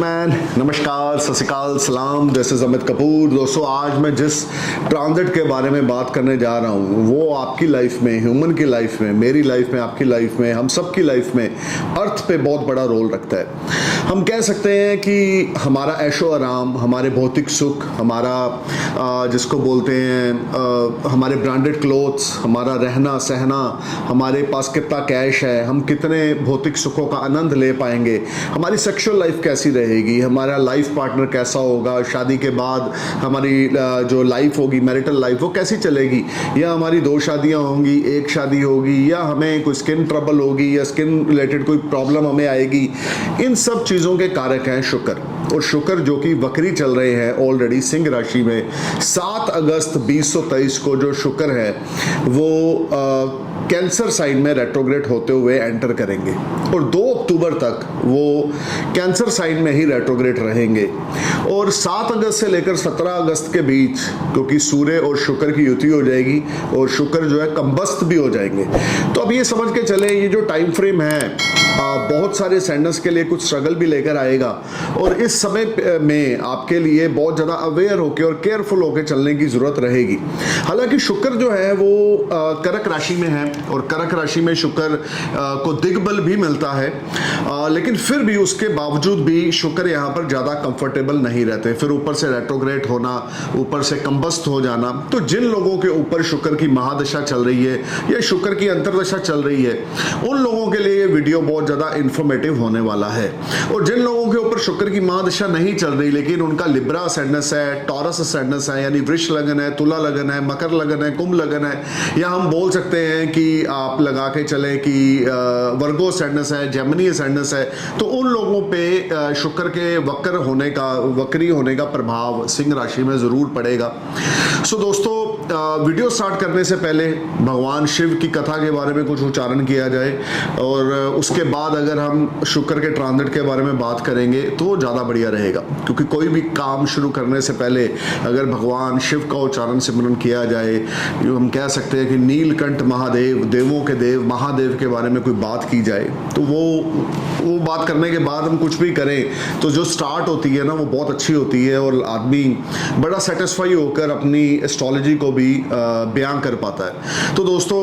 Man, नमस्कार, सत श्री अकाल, सलाम। This is Amit Kapoor. दोस्तों, आज मैं जिस ट्रांजिट के बारे में बात करने जा रहा हूँ वो आपकी लाइफ में, ह्यूमन की लाइफ में, मेरी लाइफ में, आपकी लाइफ में, हम सब की लाइफ में अर्थ पे बहुत बड़ा रोल रखता है। हम कह सकते हैं कि हमारा ऐशो आराम, हमारे भौतिक सुख, हमारा जिसको बोलते हैं हमारे ब्रांडेड क्लोथ्स, हमारा रहना सहना, हमारे पास कितना कैश है, हम कितने भौतिक सुखों का आनंद ले पाएंगे, हमारी सेक्सुअल लाइफ कैसी रहेगी, हमारा लाइफ पार्टनर कैसा होगा, शादी के बाद हमारी जो लाइफ होगी, मैरिटल लाइफ, वो कैसी चलेगी, या हमारी 2 शादियां होंगी, 1 शादी होगी, या हमें कोई स्किन ट्रबल होगी या स्किन रिलेटेड कोई प्रॉब्लम हमें आएगी। इन सब चीज़ों के कारक हैं शुक्र। और शुक्र जो कि वक्री चल रहे हैं ऑलरेडी सिंह राशि में, 7 अगस्त 2023 को जो शुक्र है वो कैंसर साइन में रेट्रोग्रेड होते हुए एंटर करेंगे और 2 अक्टूबर तक वो कैंसर साइन में ही रेट्रोग्रेड रहेंगे। और 7 अगस्त से लेकर 17 अगस्त के बीच, क्योंकि सूर्य और शुक्र की युति हो जाएगी और शुक्र जो है कंबस्त भी हो जाएंगे, तो अब ये समझ के चले ये जो टाइम फ्रेम है बहुत सारे सेंडर्स के लिए कुछ स्ट्रगल भी लेकर आएगा। और इस समय में आपके लिए बहुत ज़्यादा अवेयर होकर और केयरफुल होकर चलने की ज़रूरत रहेगी। हालांकि शुक्र जो है वो कर्क राशि में है और कर्क राशि में शुक्र को दिग्बल भी मिलता है, लेकिन फिर भी उसके बावजूद भी शुक्र यहाँ पर ज़्यादा कंफर्टेबल नहीं रहते। फिर ऊपर से रेट्रोग्रेड होना, ऊपर से कंबस्त हो जाना, तो जिन लोगों के ऊपर शुक्र की महादशा चल रही है या शुक्र की अंतरदशा चल रही है, उन लोगों के लिए ये वीडियो बहुत ज़्यादा इन्फॉर्मेटिव होने वाला है। और जिन लोगों के ऊपर शुक्र की महादशा नहीं चल रही लेकिन उनका लिब्रा असेंडेंस है, टॉरस असेंडेंस है, यानी वृष लगन है, तुला लगन है, मकर लगन है, कुंभ लगन है, या हम बोल सकते हैं कि आप लगा के चले कि वर्गो असेंडेंस है, जेमिनी असेंडेंस है, तो उन लोगों पे शुक्र के वक्री होने का प्रभाव सिंह राशि में जरूर पड़ेगा। सो दोस्तों, वीडियो स्टार्ट करने से पहले भगवान शिव की कथा के बारे में कुछ उच्चारण किया जाए और उसके बाद अगर हम शुक्र के ट्रांजिट के बारे में बात करेंगे तो ज़्यादा बढ़िया रहेगा। क्योंकि कोई भी काम शुरू करने से पहले अगर भगवान शिव का उच्चारण सिमरन किया जाए, हम कह सकते हैं कि नीलकंठ महादेव, देवों के देव महादेव के बारे में कोई बात की जाए, तो वो बात करने के बाद हम कुछ भी करें तो जो स्टार्ट होती है ना वो बहुत अच्छी होती है और आदमी बड़ा सेटिस्फाई होकर अपनी एस्ट्रोलॉजी को भी बयां कर पाता है। तो दोस्तों,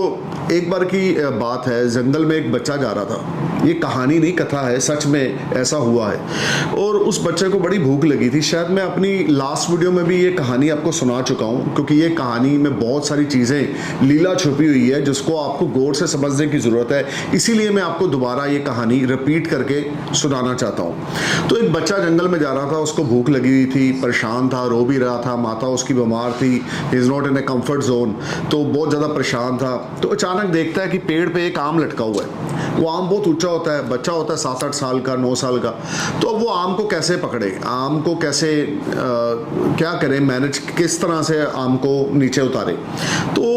एक बार की बात है, जंगल में एक बच्चा जा रहा था। ये कहानी नहीं, कथा है, सच में ऐसा हुआ है। और उस बच्चे को बड़ी भूख लगी थी। शायद मैं अपनी लास्ट वीडियो में भी ये कहानी आपको सुना चुका हूँ, क्योंकि ये कहानी में बहुत सारी चीज़ें लीला छुपी हुई है जिसको आपको गौर से समझने की ज़रूरत है। इसीलिए मैं आपको दोबारा ये कहानी रिपीट करके सुनाना चाहता हूँ। तो एक बच्चा जंगल में जा रहा था, उसको भूख लगी हुई थी, परेशान था, रो भी रहा था, माता उसकी बीमार थी, he is not in A comfort zone, तो बहुत ज़्यादा परेशान था। तो अचानक देखता है कि पेड़ पे एक आम लटका हुआ है। वो आम बहुत ऊंचा होता है, बच्चा होता है 7-8 साल का, 9 साल का। तो अब वो आम को कैसे पकड़े, आम को कैसे क्या करें, मैनेज किस तरह से आम को नीचे उतारे। तो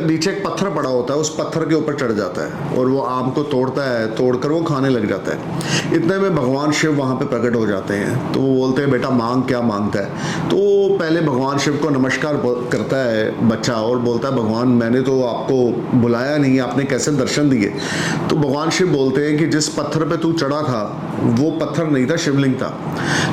नीचे एक पत्थर पड़ा होता है, उस पत्थर के ऊपर चढ़ जाता है और वो आम को तोड़ता है, तोड़कर वो खाने लग जाता है। इतने में भगवान शिव वहाँ पे प्रकट हो जाते हैं। तो वो बोलते हैं, बेटा मांग क्या मांगता है। तो पहले भगवान शिव को नमस्कार करता है बच्चा और बोलता है, भगवान मैंने तो आपको बुलाया नहीं, आपने कैसे दर्शन दिए। तो भगवान शिव बोलते हैं कि जिस पत्थर पे तू चढ़ा था वो पत्थर नहीं था, शिवलिंग था।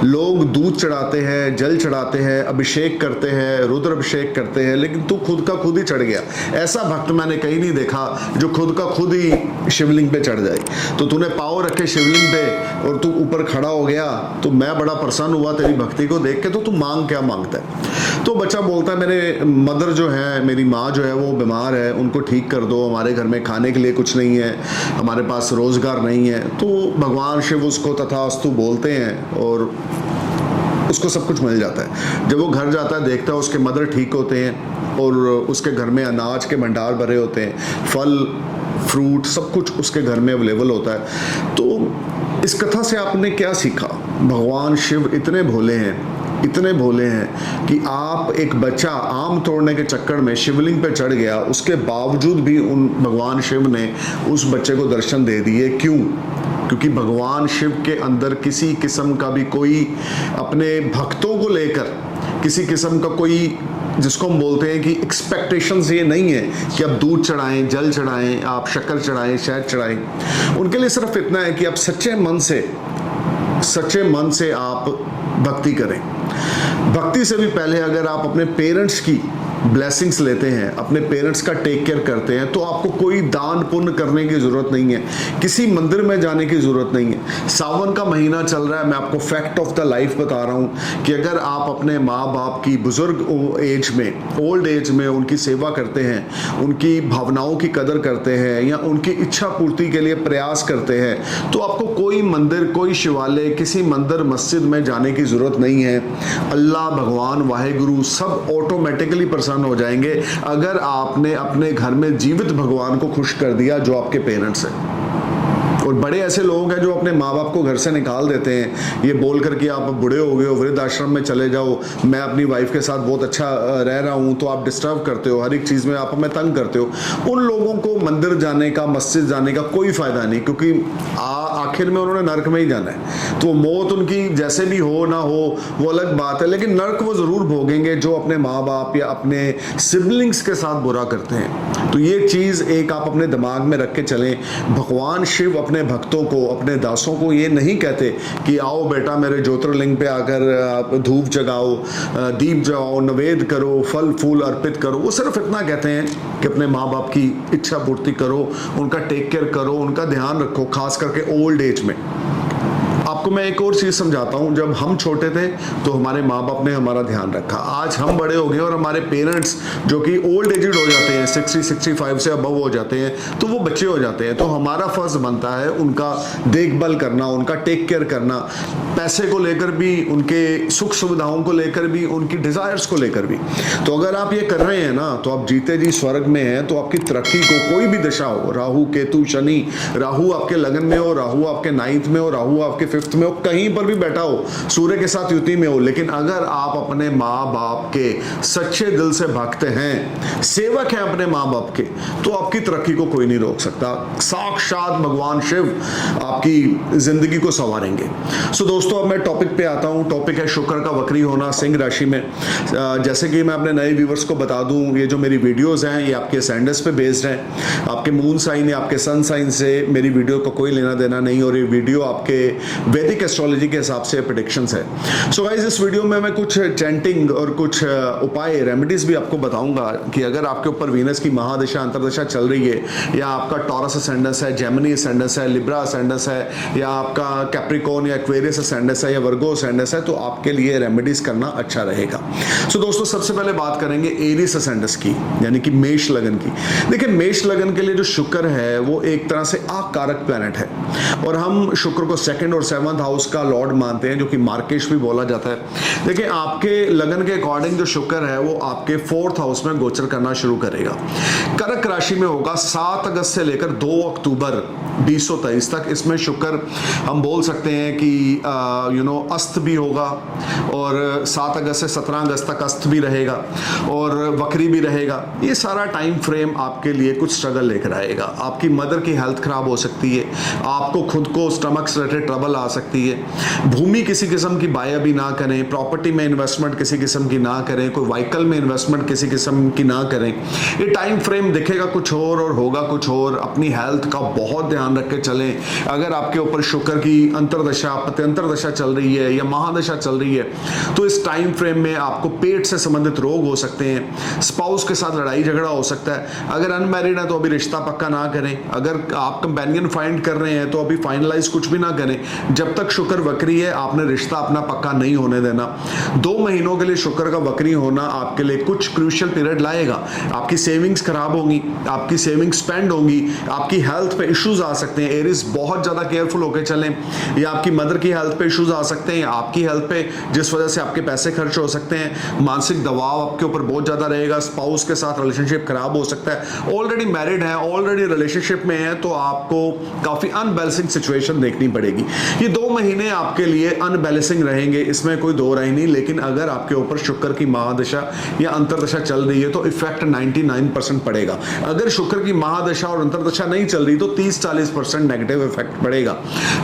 लोग दूध चढ़ाते हैं, जल चढ़ाते हैं, अभिषेक करते हैं, रुद्र अभिषेक करते हैं, लेकिन तू खुद का खुद ही चढ़ गया। ऐसा भक्त मैंने कहीं नहीं देखा जो खुद का खुद ही शिवलिंग पे चढ़ जाए। तो तूने पाँव रखे शिवलिंग पे और तू ऊपर खड़ा हो गया, तो मैं बड़ा प्रसन्न हुआ तेरी भक्ति को देख के। तो तू मांग क्या मांगता है। तो बच्चा बोलता है, मेरे मदर जो है, मेरी माँ जो है वो बीमार है, उनको ठीक कर दो, हमारे घर में खाने के लिए कुछ नहीं है, हमारे पास रोजगार नहीं है। तो भगवान शिव उसको तथास्तु बोलते हैं और उसको सब कुछ मिल जाता है। जब वो घर जाता है देखता है उसके मदर ठीक होते हैं और उसके घर में अनाज के भंडार भरे होते हैं, फल फ्रूट सब कुछ उसके घर में अवेलेबल होता है। तो इस कथा से आपने क्या सीखा? भगवान शिव इतने भोले हैं कि आप एक बच्चा आम तोड़ने के चक्कर में शिवलिंग पे चढ़ गया, उसके बावजूद भी उन भगवान शिव ने उस बच्चे को दर्शन दे दिए। क्यों? क्योंकि भगवान शिव के अंदर किसी किस्म का भी कोई अपने भक्तों को लेकर किसी किस्म का कोई, जिसको हम बोलते हैं कि एक्सपेक्टेशंस, ये नहीं है कि आप दूध चढ़ाएं, जल चढ़ाएं, आप शक्कर चढ़ाएं, शहद चढ़ाएं। उनके लिए सिर्फ इतना है कि आप सच्चे मन से सच्चे मन से आप भक्ति करें। भक्ति से भी पहले अगर आप अपने पेरेंट्स की ब्लेसिंग्स लेते हैं, अपने पेरेंट्स का टेक केयर करते हैं, तो आपको कोई दान पुण्य करने की जरूरत नहीं है, किसी मंदिर में जाने की जरूरत नहीं है। सावन का महीना चल रहा है, मैं आपको फैक्ट ऑफ द लाइफ बता रहा हूं कि अगर आप अपने माँ बाप की बुजुर्ग एज में, ओल्ड एज में उनकी सेवा करते हैं, उनकी भावनाओं की कदर करते हैं या उनकी इच्छा पूर्ति के लिए प्रयास करते हैं, तो आपको कोई मंदिर, कोई शिवालय, किसी मंदिर मस्जिद में जाने की जरूरत नहीं है। अल्लाह, भगवान, वाहेगुरु सब ऑटोमेटिकली हो जाएंगे अगर आपने अपने घर में जीवित भगवान को खुश कर दिया जो आपके पेरेंट्स हैं। और बड़े ऐसे लोग हैं जो अपने माँ बाप को घर से निकाल देते हैं ये बोलकर कि आप बूढ़े हो गए हो, वृद्ध आश्रम में चले जाओ, मैं अपनी वाइफ के साथ बहुत अच्छा रह रहा हूँ, तो आप डिस्टर्ब करते हो, हर एक चीज़ में आप हमें तंग करते हो। उन लोगों को मंदिर जाने का, मस्जिद जाने का कोई फ़ायदा नहीं, क्योंकि आखिर में उन्होंने नरक में ही जाना है। तो मौत उनकी जैसे भी हो ना हो वो अलग बात है, लेकिन नरक वो ज़रूर भोगेंगे जो अपने माँ बाप या अपने सिबलिंग्स के साथ बुरा करते हैं। तो ये चीज़ एक आप अपने दिमाग में रख के चलें। भगवान शिव अपने भक्तों को, अपने दासों को ये नहीं कहते कि आओ बेटा मेरे ज्योतिर्लिंग पे आकर धूप जगाओ, दीप जगाओ, नवेद करो, फल फूल अर्पित करो। वो सिर्फ इतना कहते हैं कि अपने माँ बाप की इच्छा पूर्ति करो, उनका टेक केयर करो, उनका ध्यान रखो, खास करके ओल्ड एज में। आपको मैं एक और चीज़ समझाता हूँ, जब हम छोटे थे तो हमारे माँ बाप ने हमारा ध्यान रखा। आज हम बड़े हो गए और हमारे पेरेंट्स जो कि ओल्ड एजेड हो जाते हैं, 60-65 से अबव हो जाते हैं, तो वो बच्चे हो जाते हैं। तो हमारा फर्ज बनता है उनका देखभाल करना, उनका टेक केयर करना, पैसे को लेकर भी, उनके सुख सुविधाओं को लेकर भी, उनकी डिज़ायर्स को लेकर भी। तो अगर आप ये कर रहे हैं ना, तो आप जीते जी स्वर्ग में हैं। तो आपकी तरक्की को कोई भी दिशा हो, राहु केतु शनि, राहु आपके लगन में हो, राहु आपके 9th में हो, राहु आपके 5th में हो, कहीं पर भी बैठा हो, सूर्य के साथ युति में हो, लेकिन अगर आप अपने माँ बाप के सच्चे दिल से भक्त हैं, सेवक हैं अपने माँ बाप के, तो आपकी तरक्की को कोई नहीं रोक सकता। साक्षात भगवान शिव आपकी जिंदगी को संवारेंगे। सो दोस्तों, अब मैं टॉपिक पे आता हूँ। टॉपिक है शुक्र का वक्री होना सिंह राशि में। जैसे कि मैं अपने नए व्यूवर्स को बता दूं, ये जो मेरी वीडियोस हैं ये आपके असेंडेंस पे बेस्ड हैं। आपके मून साइन या आपके सन साइन से मेरी वीडियो का कोई लेना देना नहीं, और ये वीडियो आपके वैदिक एस्ट्रोलॉजी के हिसाब से प्रेडिक्शंस है। सो गाइस, इस वीडियो में मैं कुछ चैंटिंग और कुछ उपाय, रेमेडीज भी आपको बताऊंगा कि अगर आपके ऊपर वीनस की महादशा, अंतरदशा चल रही है, या आपका टॉरस असेंडेंस है, जेमिनी असेंडेंस है, लिब्रा असेंडेंस है, या आपका कैप्रिकॉर्न या एक्वेरियस असेंडेंस है, या वर्गो असेंडेंस है, तो आपके लिए रेमेडीज करना अच्छा रहेगा। सो दोस्तों, सबसे पहले बात करेंगे एरिस असेंडेंस की, यानी कि मेष लगन की। देखिए, मेष लगन के लिए जो शुक्र है वो एक तरह से आकारक प्लैनेट है, और हम शुक्र को 2nd और 7th हाउस का लॉर्ड मानते हैं, जो कि मार्केश भी बोला जाता है। देखिए, आपके लगन के अकॉर्डिंग जो शुक्र है वो आपके 4th हाउस में गोचर करना शुरू करेगा। कर्क राशि में होगा 7 अगस्त से लेकर 2 अक्टूबर 2023 तक। इसमें शुक्र हम बोल सकते हैं कि अस्त भी होगा, और 7 अगस्त से 17 अगस्त तक अस्त भी रहेगा, और वक्री भी रहेगा। ये सारा टाइम फ्रेम आपके लिए कुछ स्ट्रगल लेकर आएगा। आपकी मदर की हेल्थ खराब हो सकती है, आपको खुद को स्टमक से रिलेटेड ट्रबल आ सकती है, भूमि किसी किस्म की बाय भी ना करें, प्रॉपर्टी में इन्वेस्टमेंट किसी किस्म की ना करें, कोई व्हीकल में इन्वेस्टमेंट किसी किस्म की ना करें। ये टाइम फ्रेम दिखेगा कुछ और होगा कुछ और। अपनी हेल्थ का बहुत ध्यान रख के चलें। अगर आपके ऊपर शुक्र की अंतरदशा, प्रत्यंतर दशा चल रही है या महादशा चल रही है, तो इस टाइम फ्रेम में आपको पेट से संबंधित रोग हो सकते हैं, स्पाउस के साथ लड़ाई झगड़ा हो सकता है। अगर अनमैरिड है तो अभी रिश्ता पक्का ना करें। अगर आप कंपेनियन फाइंड कर रहे हैं तो अभी फाइनलाइज कुछ भी ना करें। जब तक शुक्र वक्री है, आपने रिश्ता अपना पक्का नहीं होने देना। 2 महीनों के लिए शुक्र का वक्री होना आपके लिए कुछ क्रूशियल पीरियड लाएगा। आपकी सेविंग्स खराब होंगी, आपकी सेविंग्स स्पेंड होंगी, आपकी हेल्थ पे इश्यूज आ सकते हैं। एरिस बहुत ज्यादा केयरफुल होकर चलें, या आपकी मदर की हेल्थ पे इश्यूज आ सकते हैं, आपकी हेल्थ पे, जिस वजह से आपके पैसे खर्च हो सकते हैं। मानसिक दबाव आपके ऊपर बहुत ज्यादा रहेगा। स्पाउस के साथ रिलेशनशिप खराब हो सकता है। ऑलरेडी मैरिड है, ऑलरेडी रिलेशनशिप में है, तो आपको काफी अनबैलेंसिंग सिचुएशन देखनी पड़ेगी। ये 2 महीने आपके लिए अनबैलेंसिंग रहेंगे, इसमें कोई दो राय नहीं। लेकिन अगर आपके ऊपर शुक्र की महादशा या अंतरदशा चल रही है तो इफेक्ट 99% पड़ेगा। अगर शुक्र की महादशा और अंतरदशा नहीं चल रही तो 30-40% नेगेटिव इफेक्ट पड़ेगा।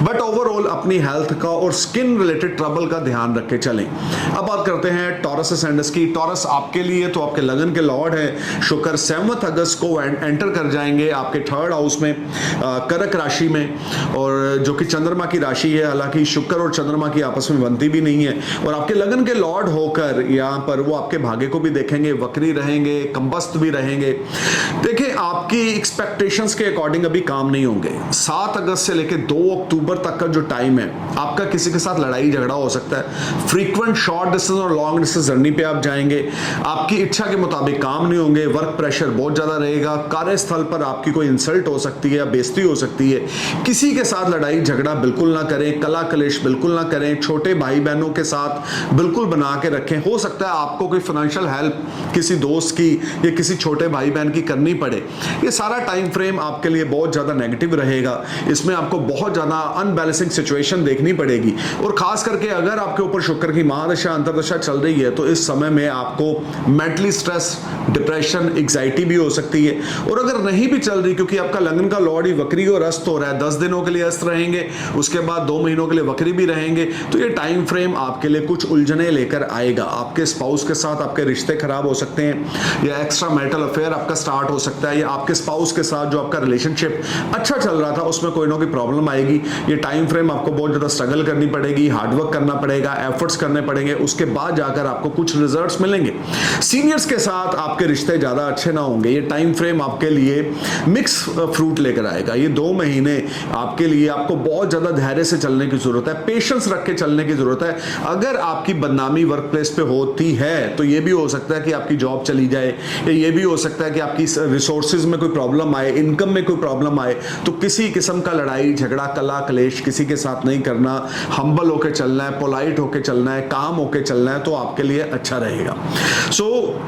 बट ओवरऑल अपनी हेल्थ का और स्किन रिलेटेड ट्रबल का ध्यान रख के चलें। अब बात करते हैं टॉरस असेंडेंस की। टॉरस आपके लिए तो आपके लगन के लॉर्ड है। शुक्र 7 अगस्त को एंटर कर जाएंगे आपके 3rd हाउस में, कर्क राशि में, और जो कि चंद्रमा की राशि है। हालांकि शुक्र और चंद्रमा की आपस में बनती भी नहीं है, और आपके लगन के लॉर्ड होकर यहाँ पर वो आपके भाग्य को भी देखेंगे, वक्री रहेंगे, कंबस्त भी रहेंगे। देखिए आपकी एक्सपेक्टेशंस के अकॉर्डिंग अभी काम नहीं होंगे। 7 अगस्त से लेकर 2 अक्टूबर तक का जो टाइम है आपका किसी के साथ लड़ाई झगड़ा हो सकता है। फ्रीक्वेंट शॉर्ट डिस्टेंस और लॉन्ग डिस्टेंस जर्नी पे आप जाएंगे, आपकी इच्छा के मुताबिक काम नहीं होंगे, वर्क प्रेशर बहुत ज्यादा रहेगा, कार्यस्थल पर आपकी कोई इंसल्ट हो सकती है या बेइज्जती हो सकती है। किसी के साथ लड़ाई झगड़ा बिल्कुल ना करें, कला कलेश बिल्कुल ना करें, छोटे भाई बहनों के साथ बिल्कुल बना के रखें। हो सकता है आपको कोई फाइनेंशियल हेल्प किसी दोस्त की या किसी छोटे भाई बहन की करनी पड़े। ये सारा टाइम फ्रेम आपके लिए बहुत ज्यादा नेगेटिव रहेगा, इसमें आपको बहुत ज्यादा अनबैलेंसिंग सिचुएशन देखनी पड़ेगी। और खास करके अगर आपके ऊपर शुक्र की महादशा अंतरदशा चल रही है तो इस समय में आपको मेंटली स्ट्रेस, डिप्रेशन, एंजाइटी भी हो सकती है। और अगर नहीं भी चल रही, क्योंकि आपका लगन का लॉर्ड ही वक्री और अस्त हो रहा है, 10 दिनों के लिए अस्त रहेंगे, उसके बाद 2 महीनों के लिए वक्री भी रहेंगे, तो ये टाइम फ्रेम आपके लिए कुछ उलझने लेकर आएगा। आपके स्पाउस के साथ आपके रिश्ते खराब हो सकते हैं, या एक्स्ट्रा मैरिटल अफेयर आपका स्टार्ट हो सकता है, या आपके स्पाउस के साथ जो आपका रिलेशनशिप अच्छा चल रहा था उसमें कोई ना कोई प्रॉब्लम आएगी। ये टाइम फ्रेम आपको बहुत ज्यादा स्ट्रगल करनी पड़ेगी, हार्डवर्क करना पड़ेगा, एफर्ट्स करने पड़ेंगे, उसके बाद जाकर आपको कुछ रिजल्ट्स मिलेंगे। सीनियर्स के साथ आपके रिश्ते ज्यादा अच्छे ना होंगे। ये टाइम फ्रेम आपके लिए मिक्स फ्रूट लेकर आएगा। ये 2 महीने आपके लिए आपको बहुत ज्यादा धैर्य से चलने की जरूरत है, पेशेंस रख के चलने की जरूरत है। अगर आपकी बदनामी वर्क प्लेस पे होती है तो ये भी हो सकता है कि आपकी जॉब चली जाए, या ये भी हो सकता है कि आपकी रिसोर्सेज में कोई प्रॉब्लम आए, इनकम में कोई प्रॉब्लम आए। तो किसी किस्म का लड़ाई झगड़ा, कला कलेश किसी के साथ नहीं करना, हम्बल होकर चलना है, पोलाइट होकर चलना है, काम होकर चलना है, तो आपके लिए अच्छा रहेगा।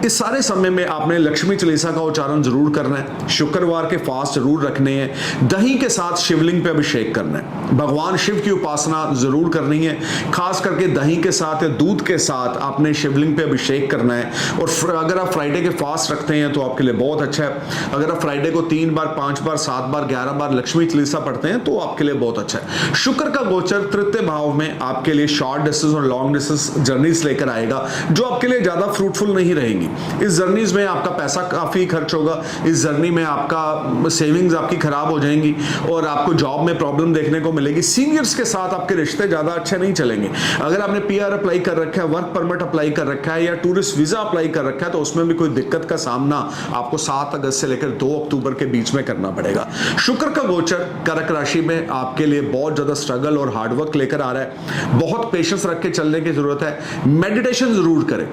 इस सारे समय में आपने लक्ष्मी चालीसा का उच्चारण जरूर करना है, शुक्रवार के फास्ट जरूर रखने हैं, दही के साथ शिवलिंग पे अभिषेक करना है, भगवान शिव की उपासना जरूर करनी है। खास करके दही के साथ या दूध के साथ आपने शिवलिंग पे अभिषेक करना है। और अगर आप फ्राइडे के फास्ट रखते हैं तो आपके लिए बहुत अच्छा है। अगर आप फ्राइडे को 3 बार, 5 बार, 7 बार, 11 बार लक्ष्मी चालीसा पढ़ते हैं तो आपके लिए बहुत अच्छा है। शुक्र का गोचर तृतीय भाव में आपके लिए शॉर्ट डिस्टेंस और लॉन्ग डिस्टेंस जर्नीज लेकर आएगा, जो आपके लिए ज्यादा फ्रूटफुल नहीं रहेंगी। इस जर्नीज में आपका पैसा काफी खर्च होगा, इस जर्नी में आपका सेविंग्स आपकी खराब हो जाएंगी और आपको जॉब में प्रॉब्लम देखने को मिलेगी। सीनियर्स के साथ आपके रिश्ते ज्यादा अच्छे नहीं चलेंगे। अगर आपने पीआर अप्लाई कर रखा है, वर्क परमिट अप्लाई कर रखा है, या टूरिस्ट वीजा अप्लाई कर रखा है, तो उसमें भी कोई दिक्कत का सामना आपको 7 अगस्त से लेकर 2 अक्टूबर के बीच में करना पड़ेगा। शुक्र का गोचर कर्क राशि में आपके लिए बहुत ज्यादा स्ट्रगल और हार्डवर्क लेकर आ रहा है। बहुत पेशेंस रख के चलने की जरूरत है। मेडिटेशन जरूर करें,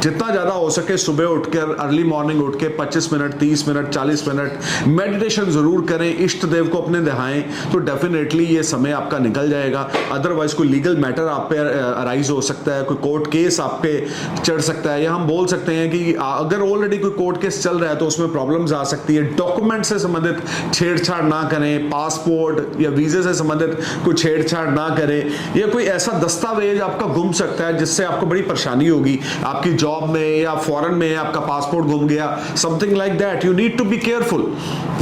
जितना ज्यादा हो सके सुबह उठकर, अर्ली मॉर्निंग उठ के 25 मिनट, 30 मिनट, 40 मिनट मेडिटेशन जरूर करें। इष्ट देव को अपने दहाएं तो डेफिनेटली ये समय आपका निकल जाएगा। अदरवाइज कोई लीगल मैटर आप पे अराइज हो सकता है, कोई कोर्ट केस आप पे चढ़ सकता है, या हम बोल सकते हैं कि अगर ऑलरेडी कोई कोर्ट केस चल रहा है तो उसमें प्रॉब्लम्स आ सकती है। डॉक्यूमेंट से संबंधित छेड़छाड़ ना करें, पासपोर्ट या वीजे से संबंधित कोई छेड़छाड़ ना करें, या कोई ऐसा दस्तावेज आपका गुम सकता है जिससे आपको बड़ी परेशानी होगी। आपकी जॉब में या फॉरेन में आपका पासपोर्ट गुम गया, something like that, you need to be careful.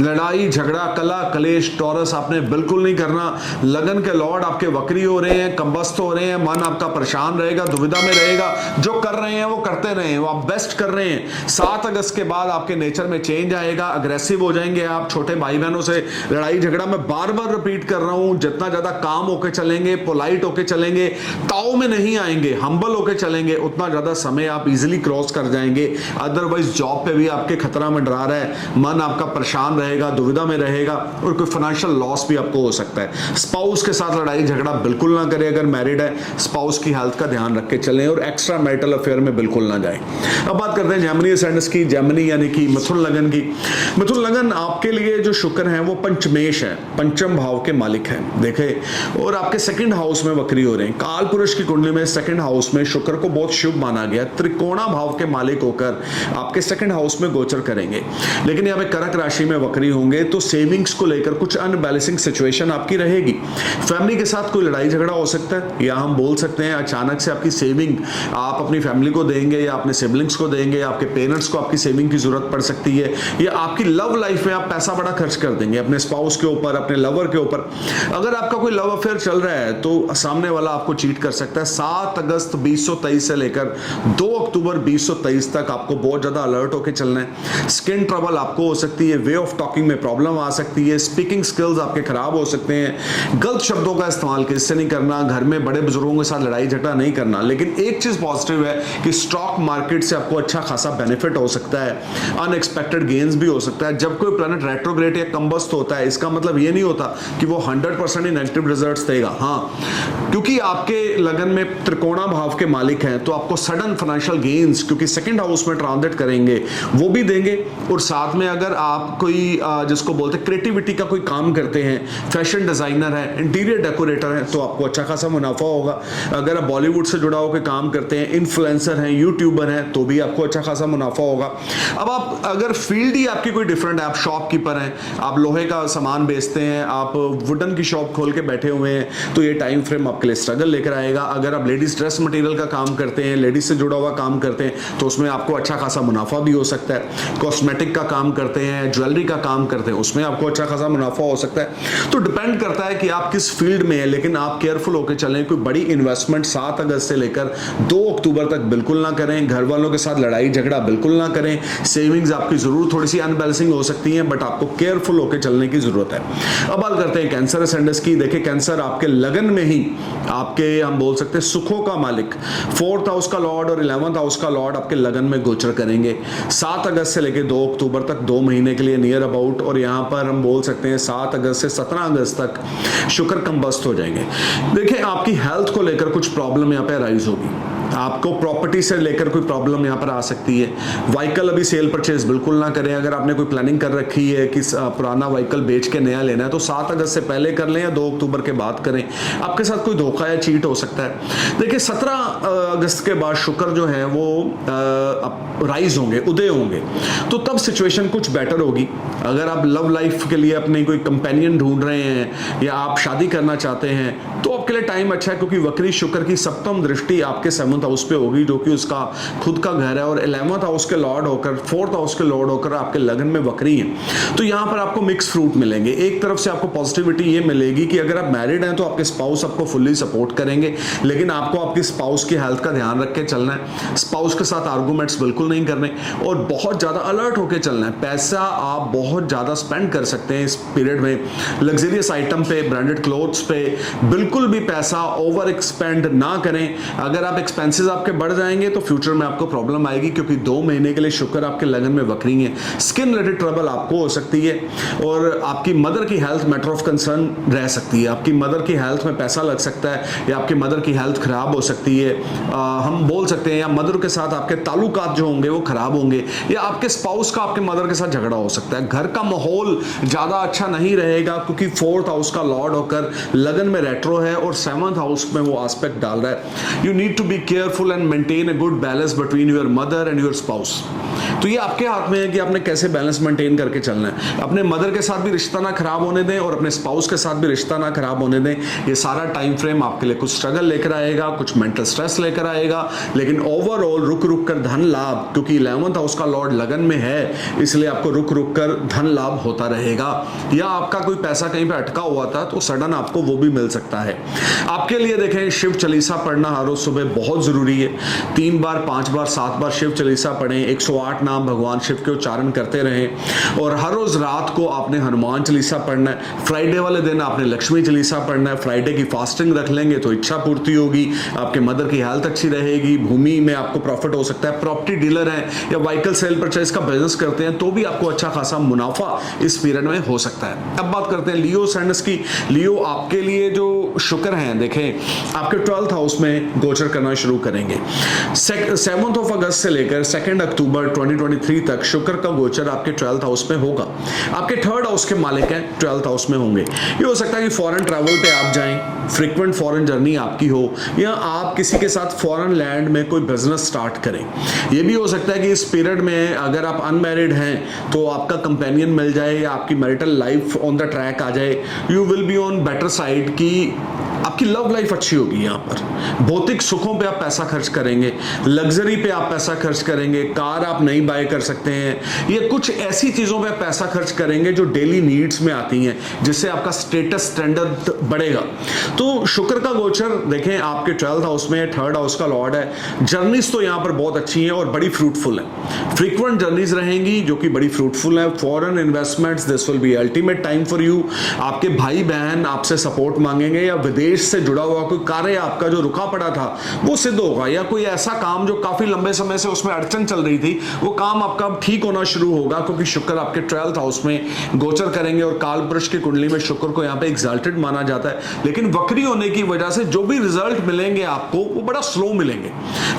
लड़ाई झगड़ा, कला कलेश, टॉरस आपने बिल्कुल नहीं करना। लगन के लॉर्ड आपके वक्री हो रहे हैं, कंबस्त हो रहे हैं, मन आपका परेशान रहेगा, दुविधा में रहेगा। जो कर रहे हैं वो करते रहे, वो आप बेस्ट कर रहे हैं। 7 अगस्त के बाद आपके नेचर में चेंज आएगा, अग्रेसिव हो जाएंगे आप, छोटे भाई बहनों से लड़ाई झगड़ा, मैं बार बार रिपीट कर रहा हूं, जितना ज्यादा काम होके चलेंगे, पोलाइट होके चलेंगे, ताव में नहीं आएंगे, हम्बल होके चलेंगे, उतना ज्यादा समय आप इजीली क्रॉस कर जाएंगे। अदरवाइज जॉब पे भी आपके खतरा में डरा रहा है, मन आपका परेशान रहेगा, दुविधा में रहेगा, और कोई फाइनेंशियल लॉस भी आपको हो सकता है। स्पाउस के साथ लड़ाई झगड़ा बिल्कुल ना करें। अगर मैरिड है, स्पाउस की हेल्थ का ध्यान रख के चलें और एक्स्ट्रा मैरिटल अफेयर में बिल्कुल ना जाएं। अब बात करते हैं जेमिनी असेंडेंस की, जेमिनी यानी कि मिथुन लगन की। मिथुन लगन आपके लिए जो शुक्र है वो पंचमेश है, पंचम भाव के मालिक है, देखे, और आपके सेकंड हाउस में वक्री हो रहे हैं। काल पुरुष की कुंडली में सेकंड हाउस में शुक्र को बहुत शुभ माना गया। त्रिकोणा भाव के मालिक होकर आपके सेकंड हाउस में गोचर करेंगे। लेकिन यहाँ पे कर्क राशि में वक्री होंगे तो सेविंग्स को लेकर कुछ अनबैलेंसिंग सिचुएशन आपकी रहेगी। फैमिली के साथ कोई लड़ाई झगड़ा हो सकता है, या हम बोल सकते हैं अचानक से आपकी सेविंग आप अपनी फैमिली को देंगे, या अपने सिबलिंग्स को देंगे, या आपके पेरेंट्स को आपकी सेविंग की जरूरत पड़ सकती है, या आपकी लव लाइफ में आप पैसा बड़ा खर्च कर देंगे अपने स्पाउस के ऊपर, अपने लवर के ऊपर। अगर आपका कोई लव अफेयर चल रहा है तो सामने वाला आपको चीट कर सकता है। 7 अगस्त 2023 से लेकर 2 अक्टूबर अक्टूबर 2023 तक आपको बहुत ज़्यादा अलर्ट होकर चलना है। स्किन ट्रबल आपको हो सकती है, वे ऑफ टॉकिंग में प्रॉब्लम आ सकती है, स्पीकिंग स्किल्स आपके खराब हो सकते हैं, गलत शब्दों का इस्तेमाल किससे नहीं करना, घर में बड़े बुजुर्गों के साथ लड़ाई झगड़ा नहीं करना। लेकिन एक चीज़ पॉजिटिव है कि स्टॉक मार्केट से आपको अच्छा खासा बेनिफिट हो सकता है, अनएक्सपेक्टेड गेन्स भी हो सकता है। जब कोई प्लैनेट रेट्रोग्रेड या कंबस्ट होता है, इसका मतलब ये नहीं होता कि वो 100% ही नेगेटिव रिजल्ट्स देगा। हाँ, क्योंकि आपके लगन में त्रिकोणा भाव के मालिक हैं, तो आपको सडन फाइनेंशियल गेन्स, क्योंकि सेकंड हाउस में ट्रांजिट करेंगे, वो भी देंगे। और साथ में अगर आप कोई जिसको बोलते हैं क्रिएटिविटी का कोई काम करते हैं, फैशन डिजाइनर है, इंटीरियर डेकोरेटर है, तो आपको अच्छा खासा मुनाफा होगा। अगर आप बॉलीवुड से जुड़ा होकर काम करते हैं, इन्फ्लुएंसर हैं, यूट्यूबर हैं, तो भी आपको अच्छा खासा मुनाफा होगा। अब आप अगर फील्ड ही आपकी कोई डिफरेंट है, आप शॉपकीपर हैं, आप लोहे का सामान बेचते हैं, आप वुडन की शॉप खोल के बैठे हुए हैं, तो ये टाइम फ्रेम आपके लिए स्ट्रगल लेकर आएगा। अगर आप लेडीज ड्रेस मटेरियल का काम करते हैं, लेडीज से जुड़ा हुआ काम करते हैं, तो उसमें आपको अच्छा खासा मुनाफा भी हो सकता है। कॉस्मेटिक का काम करते हैं, ज्वेलरी का काम करते हैं, उसमें आपको अच्छा खासा मुनाफा हो सकता है। तो डिपेंड करता है कि आप किस फील्ड में हैं, लेकिन आप केयरफुल होकर चलें। कोई बड़ी इन्वेस्टमेंट 7 अगस्त से लेकर 2 अक्टूबर तक बिल्कुल ना करें। घर वालों के साथ लड़ाई झगड़ा बिल्कुल ना करें। सेविंग्स आपकी जरूर थोड़ी सी अनबैलेंसिंग हो सकती है, बट आपको केयरफुल होकर चलने की जरूरत है। अब बात करते हैं कैंसर एसेंडेंस की। देखिए, कैंसर आपके लगन में ही आपके, हम बोल सकते हैं, सुखों का मालिक 4th हाउस का लॉर्ड और 11th हाउस का लॉर्ड आपके लगन में गोचर करेंगे 7 अगस्त से लेकर 2 अक्टूबर तक, 2 महीने के लिए नियर अबाउट। और यहां पर हम बोल सकते हैं 7 अगस्त से 17 अगस्त तक शुक्र कंबस्ट हो जाएंगे। देखिए, आपकी हेल्थ को लेकर कुछ प्रॉब्लम यहां पे राइज होगी। आपको प्रॉपर्टी से लेकर कोई प्रॉब्लम यहां पर आ सकती है। व्हीकल अभी सेल परचेज बिल्कुल ना करें। अगर आपने कोई प्लानिंग कर रखी है कि पुराना व्हीकल बेच के नया लेना है, तो 7 अगस्त से पहले कर लें या 2 अक्टूबर के बाद करें। आपके साथ कोई धोखा या चीट हो सकता है। देखिए, 17 अगस्त के बाद शुक्र जो है वो राइज होंगे, उदय होंगे, तो तब सिचुएशन कुछ बेटर होगी। अगर आप लव लाइफ के लिए अपने कोई कंपेनियन ढूंढ रहे हैं या आप शादी करना चाहते हैं, तो आपके लिए टाइम अच्छा है, क्योंकि वक्री शुक्र की 7वीं दृष्टि आपके 7th हाउस पे होगी, जो कि उसका खुद का घर है, और 11th हाउस के लॉर्ड होकर, 4th हाउस के लॉर्ड होकर आपके लगन में वक्री हैं। तो यहां पर आपको मिक्स फ्रूट मिलेंगे। एक तरफ से आपको पॉजिटिविटी ये मिलेगी कि अगर आप मैरिड हैं तो आपके स्पाउस आपको फुल्ली सपोर्ट करेंगे, लेकिन आपको आपकी स्पाउस की हेल्थ का ध्यान रख के चलना है। स्पाउस के साथ आर्गूमेंट्स बिल्कुल नहीं करने, और बहुत ज्यादा अलर्ट होकर चलना है। पैसा आप बहुत ज्यादा स्पेंड कर सकते हैं इस पीरियड में, लग्जरियस आइटम पे, ब्रांडेड क्लोथ्स पे। बिल्कुल भी पैसा ओवर एक्सपेंड ना करें। अगर आप एक्सपेंसेस आपके बढ़ जाएंगे तो फ्यूचर में आपको प्रॉब्लम आएगी, क्योंकि 2 महीने के लिए शुक्र आपके लगन में वक्री है। स्किन रिलेटेड ट्रबल आपको हो सकती है, और आपकी मदर की हेल्थ मैटर ऑफ कंसर्न रह सकती है। आपकी मदर की हेल्थ में पैसा लग सकता है, या आपकी मदर की हेल्थ खराब हो सकती है। हम बोल सकते हैं, या मदर के साथ आपके ताल्लुकात जो होंगे वो खराब होंगे, या आपके स्पाउस का आपके मदर के साथ झगड़ा हो सकता है। घर का माहौल ज्यादा अच्छा नहीं रहेगा, क्योंकि 4th हाउस का लॉर्ड होकर लगन में रेट्रो है और 7th हाउस में वो एस्पेक्ट डाल रहा है। You need to be careful and maintain a good balance between your mother and your spouse. तो ये आपके हाथ में है कि आपने कैसे बैलेंस मेंटेन करके चलना है। अपने मदर के साथ भी रिश्ता ना खराब होने दें, और अपने स्पाउस के साथ भी रिश्ता ना खराब होने दें। ये सारा टाइम फ्रेम आपके लिए कुछ स्ट्रगल लेकर आएगा, कुछ मेंटल स्ट्रेस लेकर आएगा, लेकिन ओवरऑल रुक रुक कर धन लाभ, क्योंकि 11th हाउस का लॉर्ड लगन में है, इसलिए आपको रुक रुक कर धन लाभ होता रहेगा। या आपका कोई पैसा कहीं पे अटका हुआ था, तो सडन आपको वो भी मिल सकता है। आपके लिए देखें, शिव चालीसा पढ़ना हर रोज सुबह बहुत जरूरी है। 3 बार, 5 बार, 7 बार शिव चालीसा पढ़ें। 108 नाम भगवान शिव के उच्चारण करते रहें। और हर रोज रात को आपने हनुमान चालीसा पढ़ना है। फ्राइडे वाले दिन आपने लक्ष्मी चालीसा पढ़ना है। फ्राइडे की फास्टिंग रख लेंगे तो इच्छा पूर्ति होगी, आपके मदर की हेल्थ अच्छी रहेगी, भूमि में आपको प्रॉफिट हो सकता है। प्रॉपर्टी डीलर हैं या व्हीकल सेल परचेज का बिजनेस करते हैं, तो भी आपको अच्छा खासा मुनाफा इस पीरियड में हो सकता है। अब बात करते हैं लियो सेंडस की। लियो आपके लिए जो शुक्र हैं, देखें आपके 12th हाउस में गोचर करना शुरू करेंगे। 7th ऑफ अगस्त से लेकर 2 अक्टूबर 2023 तक शुक्र का गोचर आपके 12th हाउस में होगा। आपके 3rd हाउस के मालिक हैं, 12th हाउस में होंगे। ये हो सकता है कि फॉरेन ट्रैवल पे आप जाएं, फ्रीक्वेंट फॉरेन जर्नी आपकी हो, या आप किसी के साथ फॉरेन लैंड में कोई बिजनेस स्टार्ट करें। ये भी हो सकता है कि इस पीरियड में अगर आप अनमैरिड हैं तो आपका कंपेनियन मिल जाए, या आपकी marital life on the track आ जाए। You will be on better side, की आपकी लव लाइफ अच्छी होगी। यहाँ पर भौतिक सुखों पे आप पैसा खर्च करेंगे, लग्जरी पे आप पैसा खर्च करेंगे, कार आप नहीं बाय कर सकते हैं, ये कुछ ऐसी चीजों पे पैसा खर्च करेंगे जो डेली नीड्स में आती हैं, जिससे आपका स्टेटस स्टैंडर्ड बढ़ेगा। तो शुक्र का गोचर देखें आपके 12th हाउस में, 3rd हाउस का लॉर्ड है। जर्नीज तो यहां पर बहुत अच्छी हैं और बड़ी फ्रूटफुल है, फ्रीक्वेंट जर्नीज रहेंगी जो कि बड़ी फ्रूटफुल है। Foreign investments, this will be ultimate time for you. आपके भाई बहन आपसे सपोर्ट मांगेंगे, या विदेश से जुड़ा हुआ कोई कार्य आपका जो रुका पड़ा था वो सिद्ध होगा, या कोई ऐसा काम जो काफी लंबे समय से उसमें अड़चन चल रही थी वो काम आपका ठीक होना शुरू होगा, क्योंकि शुक्र आपके 12th हाउस में गोचर करेंगे। और काल पुरुष की कुंडली में शुक्र को यहाँ पे एग्जाल्टेड माना जाता है, लेकिन वक्री होने की वजह से जो भी रिजल्ट मिलेंगे आपको वो बड़ा स्लो मिलेंगे।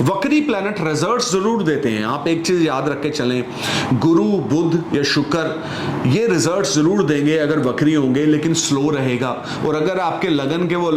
वक्री प्लैनेट रिजल्ट जरूर देते हैं, आप एक चीज याद रख के चलें, गुरु बुध या शुक्र ये रिजल्ट जरूर देंगे अगर वक्री होंगे, लेकिन स्लो रहेगा। और अगर आपके लगन के वो